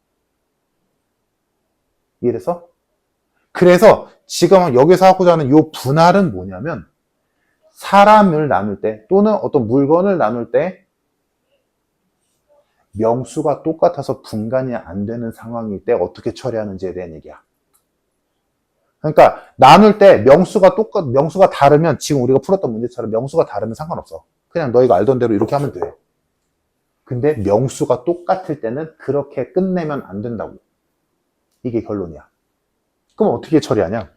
이해됐어? 그래서 지금 여기서 하고자 하는 이 분할은 뭐냐면, 사람을 나눌 때, 또는 어떤 물건을 나눌 때, 명수가 똑같아서 분간이 안 되는 상황일 때 어떻게 처리하는지에 대한 얘기야. 그러니까 나눌 때 명수가 다르면 지금 우리가 풀었던 문제처럼 명수가 다르면 상관없어. 그냥 너희가 알던 대로 이렇게 하면 돼. 근데 명수가 똑같을 때는 그렇게 끝내면 안 된다고. 이게 결론이야. 그럼 어떻게 처리하냐?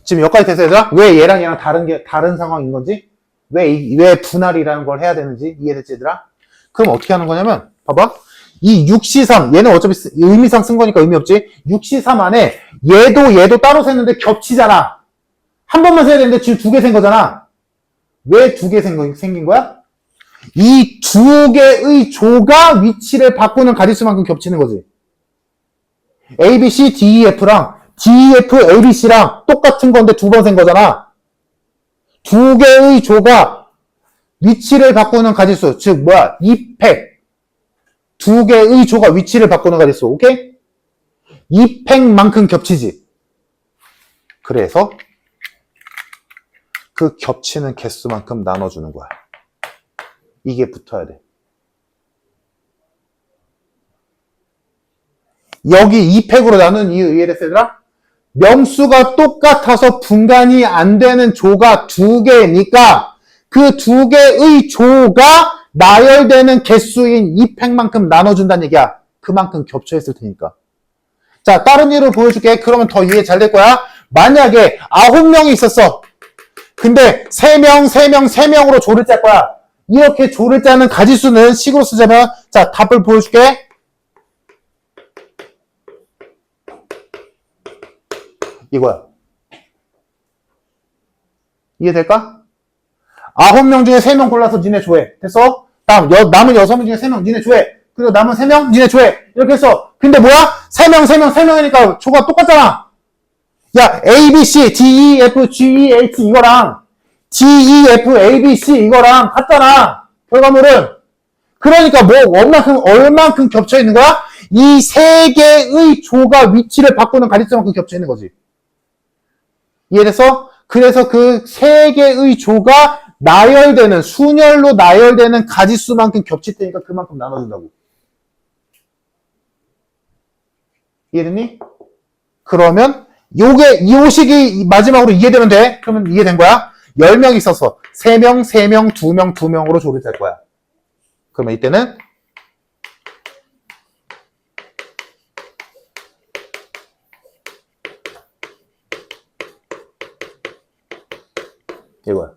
지금 여기까지 됐어, 얘들아? 왜 얘랑 다른 상황인 건지? 왜 분할이라는 걸 해야 되는지 이해됐지, 얘들아? 그럼 어떻게 하는 거냐면, 봐봐. 이 6C3, 얘는 어차피 의미상 쓴 거니까 의미 없지? 6C3 안에 얘도 따로 샜는데 겹치잖아. 한 번만 세야 되는데 지금 두 개 센 거잖아. 왜 두 개 생긴 거야? 이 두 개의 조가 위치를 바꾸는 가지수만큼 겹치는 거지. ABC, DEF랑 DEF, ABC랑 똑같은 건데 두 번 센 거잖아. 두 개의 조가 위치를 바꾸는 가지수, 즉 뭐야? 2팩. 두 개의 조가 위치를 바꾸는 가지수, 오케이? 2팩만큼 겹치지. 그래서 그 겹치는 개수만큼 나눠주는 거야. 이게 붙어야 돼. 여기 2팩으로 나눈 이유 이해됐어, 얘들아? 명수가 똑같아서 분간이 안 되는 조가 두 개니까 그 두 개의 조가 나열되는 개수인 2팩만큼 나눠준다는 얘기야. 그만큼 겹쳐있을 테니까. 자, 다른 예로 보여줄게. 그러면 더 이해 잘 될 거야. 만약에 9명이 있었어. 근데 3명으로 조를 짤 거야. 이렇게 조를 짜는 가지수는 식으로 쓰자면, 자, 답을 보여줄게. 이거야. 이해될까? 9명 중에 3명 골라서 니네 조회. 됐어? 다음, 남은 6명 중에 3명 니네 조회. 그리고 남은 3명 니네 조회. 이렇게 했어. 근데 뭐야? 3명이니까 조가 똑같잖아. 야, A, B, C, D, E, F, G, E, H 이거랑 D, E, F, A, B, C 이거랑 같잖아. 결과물은. 그러니까 뭐 얼만큼 겹쳐 있는 거야? 이 세 개의 조가 위치를 바꾸는 가지수만큼 겹쳐 있는 거지. 이해됐어? 그래서 그 세 개의 조가 나열되는, 순열로 나열되는 가지수만큼 겹칠 테니까 그만큼 나눠준다고. 이해됐니? 그러면 요 식이 마지막으로 이해되면 돼? 그러면 이해된 거야? 10명 있어서 3명, 3명, 2명, 2명으로 조를 짤 거야. 그러면 이때는 이거야.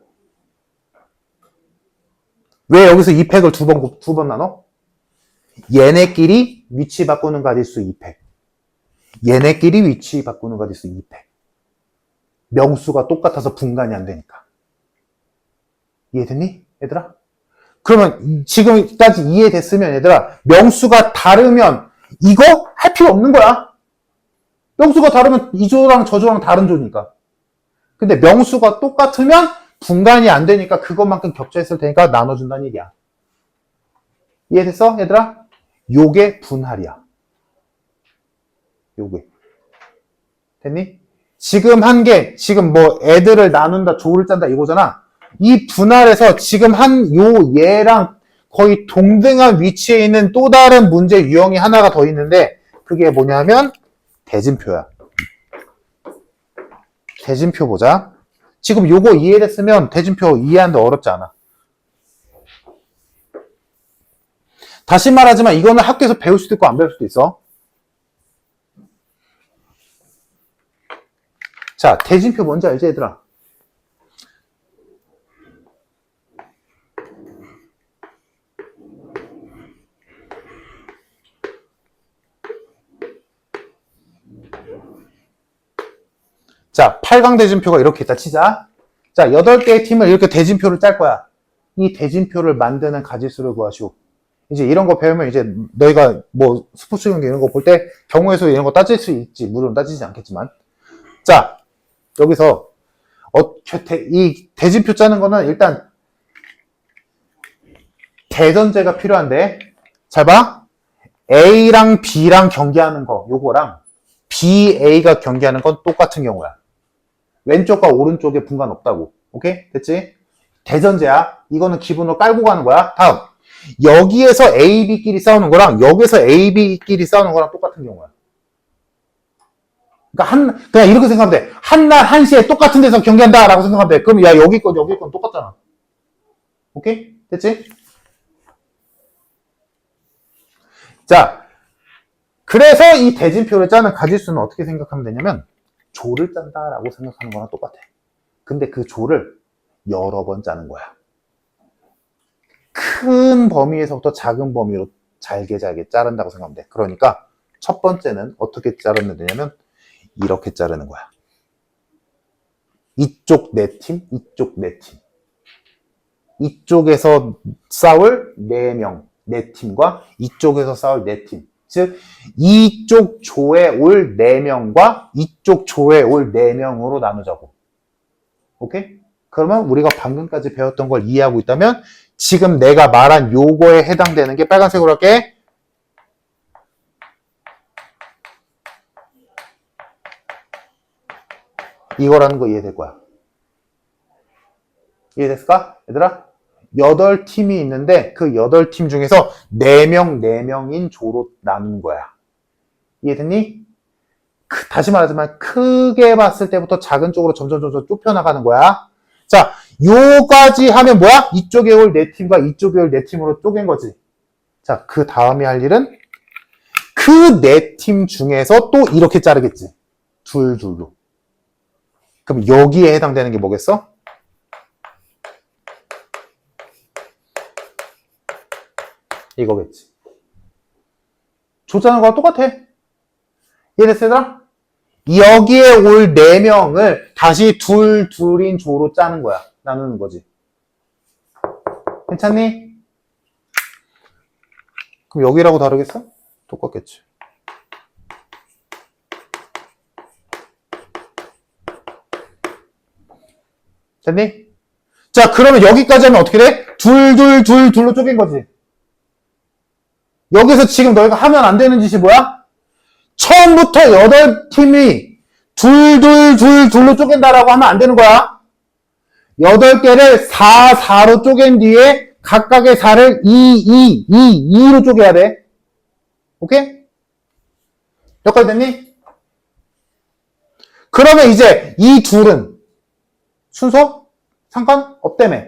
왜 여기서 2팩을 두 번 나눠? 얘네끼리 위치 바꾸는 가지수 2팩. 얘네끼리 위치 바꾸는 가지수 2팩. 명수가 똑같아서 분간이 안 되니까. 이해됐니? 얘들아? 그러면 지금까지 이해됐으면 얘들아, 명수가 다르면 이거 할 필요 없는 거야. 명수가 다르면 이 조랑 저 조랑 다른 조니까. 근데 명수가 똑같으면 분간이 안 되니까 그것만큼 겹쳐있을 테니까 나눠준다는 얘기야. 이해됐어, 얘들아? 요게 분할이야. 요게. 됐니? 지금 한 게, 지금 뭐 애들을 나눈다, 조를 짠다 이거잖아. 이 분할에서 지금 한 얘랑 거의 동등한 위치에 있는 또 다른 문제 유형이 하나가 더 있는데 그게 뭐냐면 대진표야. 대진표 보자. 지금 요거 이해됐으면 대진표 이해하는데 어렵지 않아. 다시 말하지만 이거는 학교에서 배울 수도 있고 안 배울 수도 있어. 자, 대진표 뭔지 알지, 얘들아? 자, 8강 대진표가 이렇게 있다 치자. 자, 8개의 팀을 이렇게 대진표를 짤 거야. 이 대진표를 만드는 가지수를 구하시오. 이제 이런 거 배우면 이제 너희가 뭐 스포츠 경기 이런 거 볼 때 경우에서 이런 거 따질 수 있지. 물론 따지지 않겠지만. 자, 여기서 이 대진표 짜는 거는 일단 대전제가 필요한데, 잘 봐. A랑 B랑 경기하는 거, 요거랑 BA가 경기하는 건 똑같은 경우야. 왼쪽과 오른쪽에 분간 없다고. 오케이? 됐지? 대전제야. 이거는 기본으로 깔고 가는 거야. 다음. 여기에서 A, B끼리 싸우는 거랑 여기서 A, B끼리 싸우는 거랑 똑같은 경우야. 그러니까 그냥 이렇게 생각하면 돼. 한날 한시에 똑같은 데서 경기한다 라고 생각하면 돼. 그럼 야, 여기 건 똑같잖아. 오케이? 됐지? 자, 그래서 이 대진표를 짜는 가지수는 어떻게 생각하면 되냐면 조를 짠다라고 생각하는 거랑 똑같아. 근데 그 조를 여러 번 짜는 거야. 큰 범위에서부터 작은 범위로 잘게 자른다고 생각하면 돼. 그러니까 첫 번째는 어떻게 자르면 되냐면 이렇게 자르는 거야. 이쪽 네 팀, 이쪽 네 팀. 이쪽에서 싸울 4명, 4팀과 이쪽에서 싸울 4팀. 즉, 이쪽 조에 올 4명과 이쪽 조에 올 4명으로 나누자고. 오케이? 그러면 우리가 방금까지 배웠던 걸 이해하고 있다면 지금 내가 말한 요거에 해당되는 게 빨간색으로 할게. 이거라는 거 이해될 거야. 이해됐을까? 얘들아? 8팀이 있는데 그 8팀 중에서 4명인 조로 나눈 거야. 이해됐니? 다시 말하지만 크게 봤을 때부터 작은 쪽으로 점점 좁혀나가는 거야. 자, 요까지 하면 뭐야? 이쪽에 올 4팀과 이쪽에 올 4팀으로 쪼갠 거지. 자, 그 다음에 할 일은 그 4팀 중에서 또 이렇게 자르겠지. 둘로. 그럼 여기에 해당되는 게 뭐겠어? 이거겠지. 조자는 거랑 똑같아. 이해됐어, 얘들아? 여기에 올 4명을 다시 둘인 조로 짜는 거야. 나누는 거지. 괜찮니? 그럼 여기라고 다르겠어? 똑같겠지. 됐니? 자, 그러면 여기까지 하면 어떻게 돼? 둘로 쪼갠 거지. 여기서 지금 너희가 하면 안 되는 짓이 뭐야? 처음부터 8팀이 둘로 쪼갠다라고 하면 안 되는 거야. 8개를 4로 쪼갠 뒤에 각각의 4를 2로 쪼개야 돼. 오케이? 여기까지 됐니? 그러면 이제 이 둘은 순서? 상관? 없다며.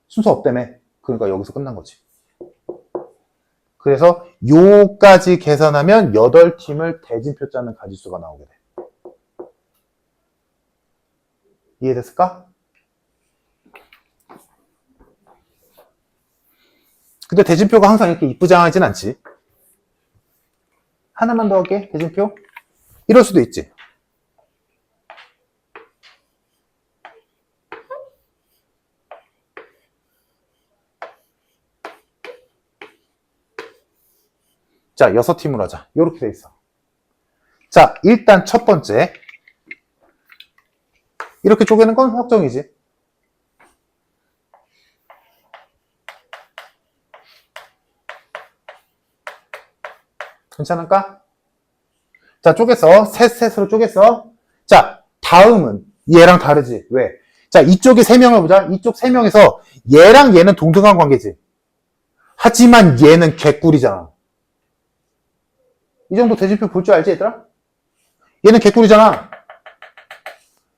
순서 없다며. 그러니까 여기서 끝난 거지. 그래서 요까지 계산하면 8팀을 대진표 짜는 가지수가 나오게 돼. 이해됐을까? 근데 대진표가 항상 이렇게 이쁘장하진 않지. 하나만 더 할게, 대진표. 이럴 수도 있지. 자, 6팀으로 하자. 이렇게 돼 있어. 자, 일단 첫 번째. 이렇게 쪼개는 건 확정이지. 괜찮을까? 자, 쪼갰어. 셋으로 쪼갰어. 자, 다음은 얘랑 다르지. 왜? 자, 이쪽에 3명을 보자. 이쪽 3명에서 얘랑 얘는 동등한 관계지. 하지만 얘는 개꿀이잖아. 이 정도 대진표 볼 줄 알지, 얘들아? 얘는 개꿀이잖아.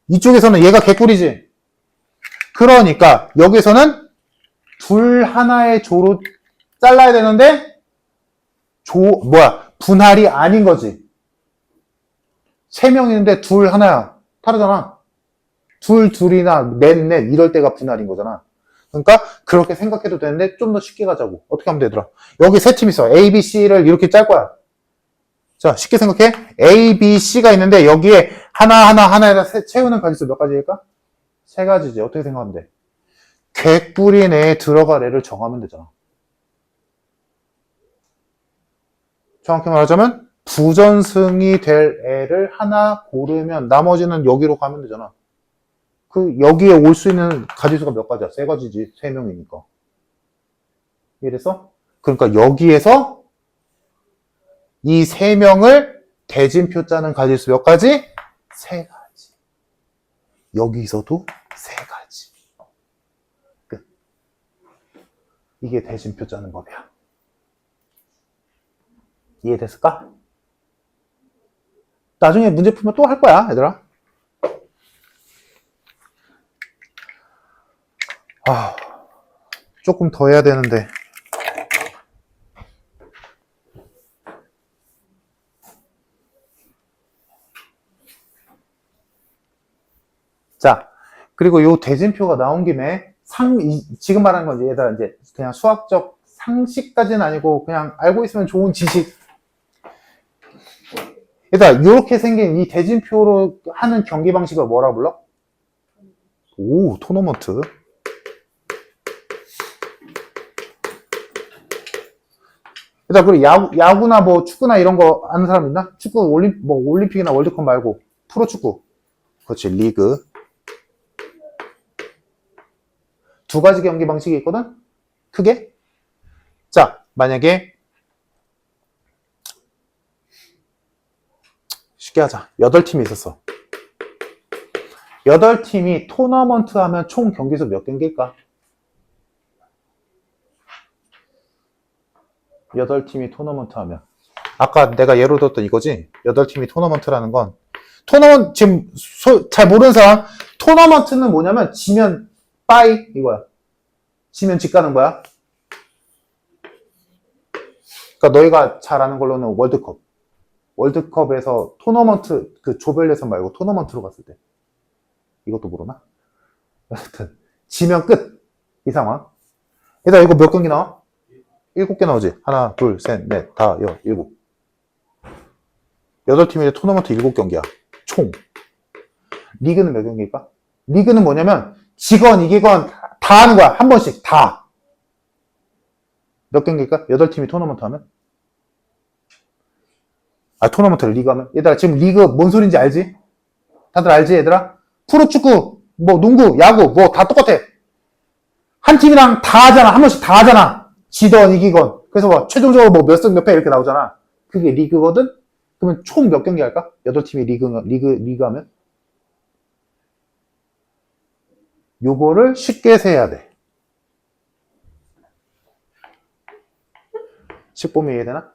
이쪽에서는 얘가 개꿀이지. 그러니까 여기서는 하나의 조로 잘라야 되는데 분할이 아닌 거지. 3명 있는데 하나야. 다르잖아. 둘이나 넷 이럴 때가 분할인 거잖아. 그러니까 그렇게 생각해도 되는데 좀 더 쉽게 가자고. 어떻게 하면 되더라? 여기 3팀 있어. A, B, C를 이렇게 짤 거야. 자, 쉽게 생각해. A, B, C가 있는데 여기에 하나에다 채우는 가지수 몇 가지일까? 3가지지. 어떻게 생각하면 돼? 객불이 내에 들어갈 애를 정하면 되잖아. 정확히 말하자면 부전승이 될 애를 하나 고르면 나머지는 여기로 가면 되잖아. 여기에 올 수 있는 가지수가 몇 가지야? 3가지지. 3명이니까. 이래서? 그러니까 여기에서 이 3명을 대진표 짜는 가지수 몇 가지? 3가지. 여기서도 3가지. 끝. 이게 대진표 짜는 법이야. 이해됐을까? 나중에 문제 풀면 또 할 거야, 얘들아. 조금 더 해야 되는데. 자, 그리고 요 대진표가 나온 김에 지금 말하는 건 얘들아 이제 그냥 수학적 상식까지는 아니고 그냥 알고 있으면 좋은 지식. 일단 이렇게 생긴 이 대진표로 하는 경기 방식을 뭐라 불러? 오, 토너먼트. 일단 그리고 야구나 뭐 축구나 이런 거 아는 사람 있나? 축구 올림픽이나 월드컵 말고 프로축구. 그렇지, 리그. 두 가지 경기 방식이 있거든? 크게. 자, 만약에 쉽게 하자. 8팀이 있었어. 8팀이 토너먼트 하면 총 경기수 몇 경기일까? 8팀이 토너먼트 하면. 아까 내가 예로 들었던 이거지? 8팀이 토너먼트라는 건. 지금 잘 모르는 사람, 토너먼트는 뭐냐면 지면 빠이 이거야. 지면 집 가는 거야. 그러니까 너희가 잘 아는 걸로는 월드컵. 월드컵에서 토너먼트, 그 조별 예선 말고 토너먼트로 갔을 때. 이것도 모르나? 여하튼 지면 끝. 이 상황. 일단 이거 몇 경기 나와? 7개 나오지? 하나, 둘, 셋, 넷, 다, 7. 8팀인데 토너먼트 7경기야. 총. 리그는 몇 경기일까? 리그는 뭐냐면 지건, 이기건 다 하는 거야. 한 번씩 다. 몇 경기일까? 8팀이 토너먼트 하면? 토너먼트를 리그 하면? 얘들아, 지금 리그 뭔 소린지 알지? 다들 알지, 얘들아? 프로축구, 뭐, 농구, 야구, 뭐, 다 똑같아. 한 팀이랑 다 하잖아. 한 번씩 다 하잖아. 지던, 이기건. 그래서 뭐, 최종적으로 뭐, 몇 승, 몇 패 이렇게 나오잖아. 그게 리그거든? 그러면 총 몇 경기 할까? 8팀이 리그 하면? 요거를 쉽게 세야 돼. 식 보면 이해되나?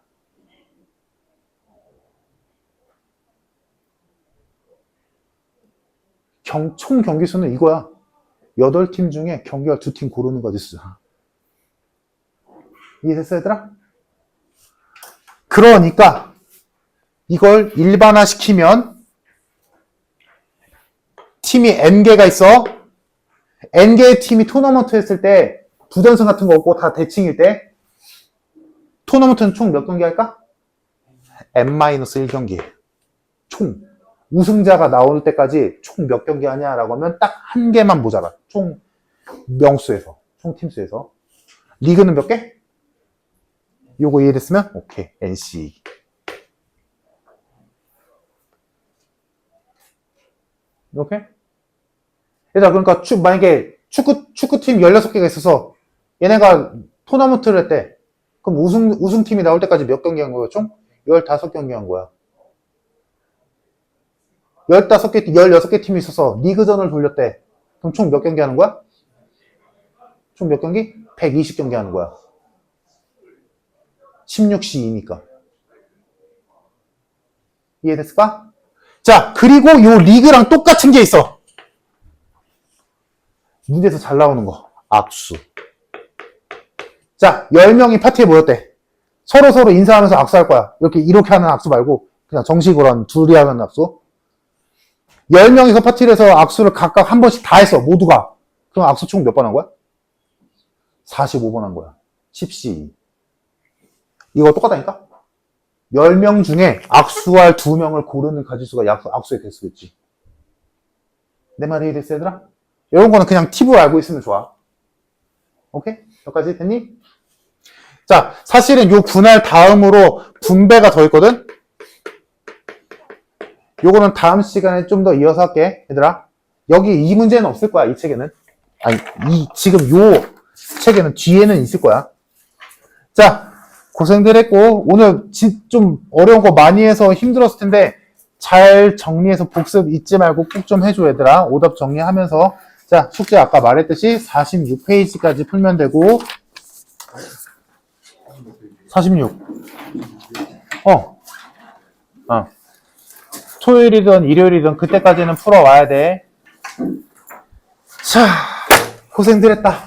총 경기 수는 이거야. 8팀 중에 경기가 2팀 고르는 거지, 수자. 이해됐어, 얘들아? 그러니까 이걸 일반화 시키면 팀이 N개가 있어. N개의 팀이 토너먼트 했을 때 부전승 같은 거 없고 다 대칭일 때 토너먼트는 총 몇 경기 할까? N-1경기. 총. 우승자가 나올 때까지 총 몇 경기 하냐라고 하면 딱 한 개만 모자라. 총 명수에서. 총 팀수에서. 리그는 몇 개? 요거 이해됐으면? 오케이. NC. 오케이? 얘들아, 그러니까 만약에 축구팀 16개가 있어서 얘네가 토너먼트를 했대. 그럼 우승팀이 나올 때까지 몇 경기 한 거야? 총 15경기 한 거야. 16개 팀이 있어서 리그전을 돌렸대. 그럼 총 몇 경기 하는 거야? 총 몇 경기? 120경기 하는 거야. 16시2니까. 이해됐을까? 자, 그리고 요 리그랑 똑같은 게 있어. 문제에서 잘 나오는 거. 악수. 자, 10명이 파티에 모였대. 서로 인사하면서 악수할 거야. 이렇게 하는 악수 말고, 그냥 정식으로 하는, 둘이 하는 악수. 10명이서 파티를 해서 악수를 각각 한 번씩 다 했어, 모두가. 그럼 악수 총 몇 번 한 거야? 45번 한 거야. 10시. 이거 똑같다니까? 10명 중에 악수할 2명을 고르는 가지수가 악수의 개수겠지. 내 말이 이해됐어, 얘들아? 이런 거는 그냥 팁으로 알고 있으면 좋아. 오케이? 여기까지 됐니? 자, 사실은 요 분할 다음으로 분배가 더 있거든? 요거는 다음 시간에 좀 더 이어서 할게, 얘들아. 여기 이 문제는 없을 거야, 이 책에는. 아니, 지금 요 책에는 뒤에는 있을 거야. 자, 고생들 했고, 오늘 좀 어려운 거 많이 해서 힘들었을 텐데, 잘 정리해서 복습 잊지 말고 꼭 좀 해줘, 얘들아. 오답 정리하면서. 자, 숙제 아까 말했듯이 46페이지까지 풀면 되고, 46. 토요일이든 일요일이든 그때까지는 풀어와야 돼. 자, 고생들 했다.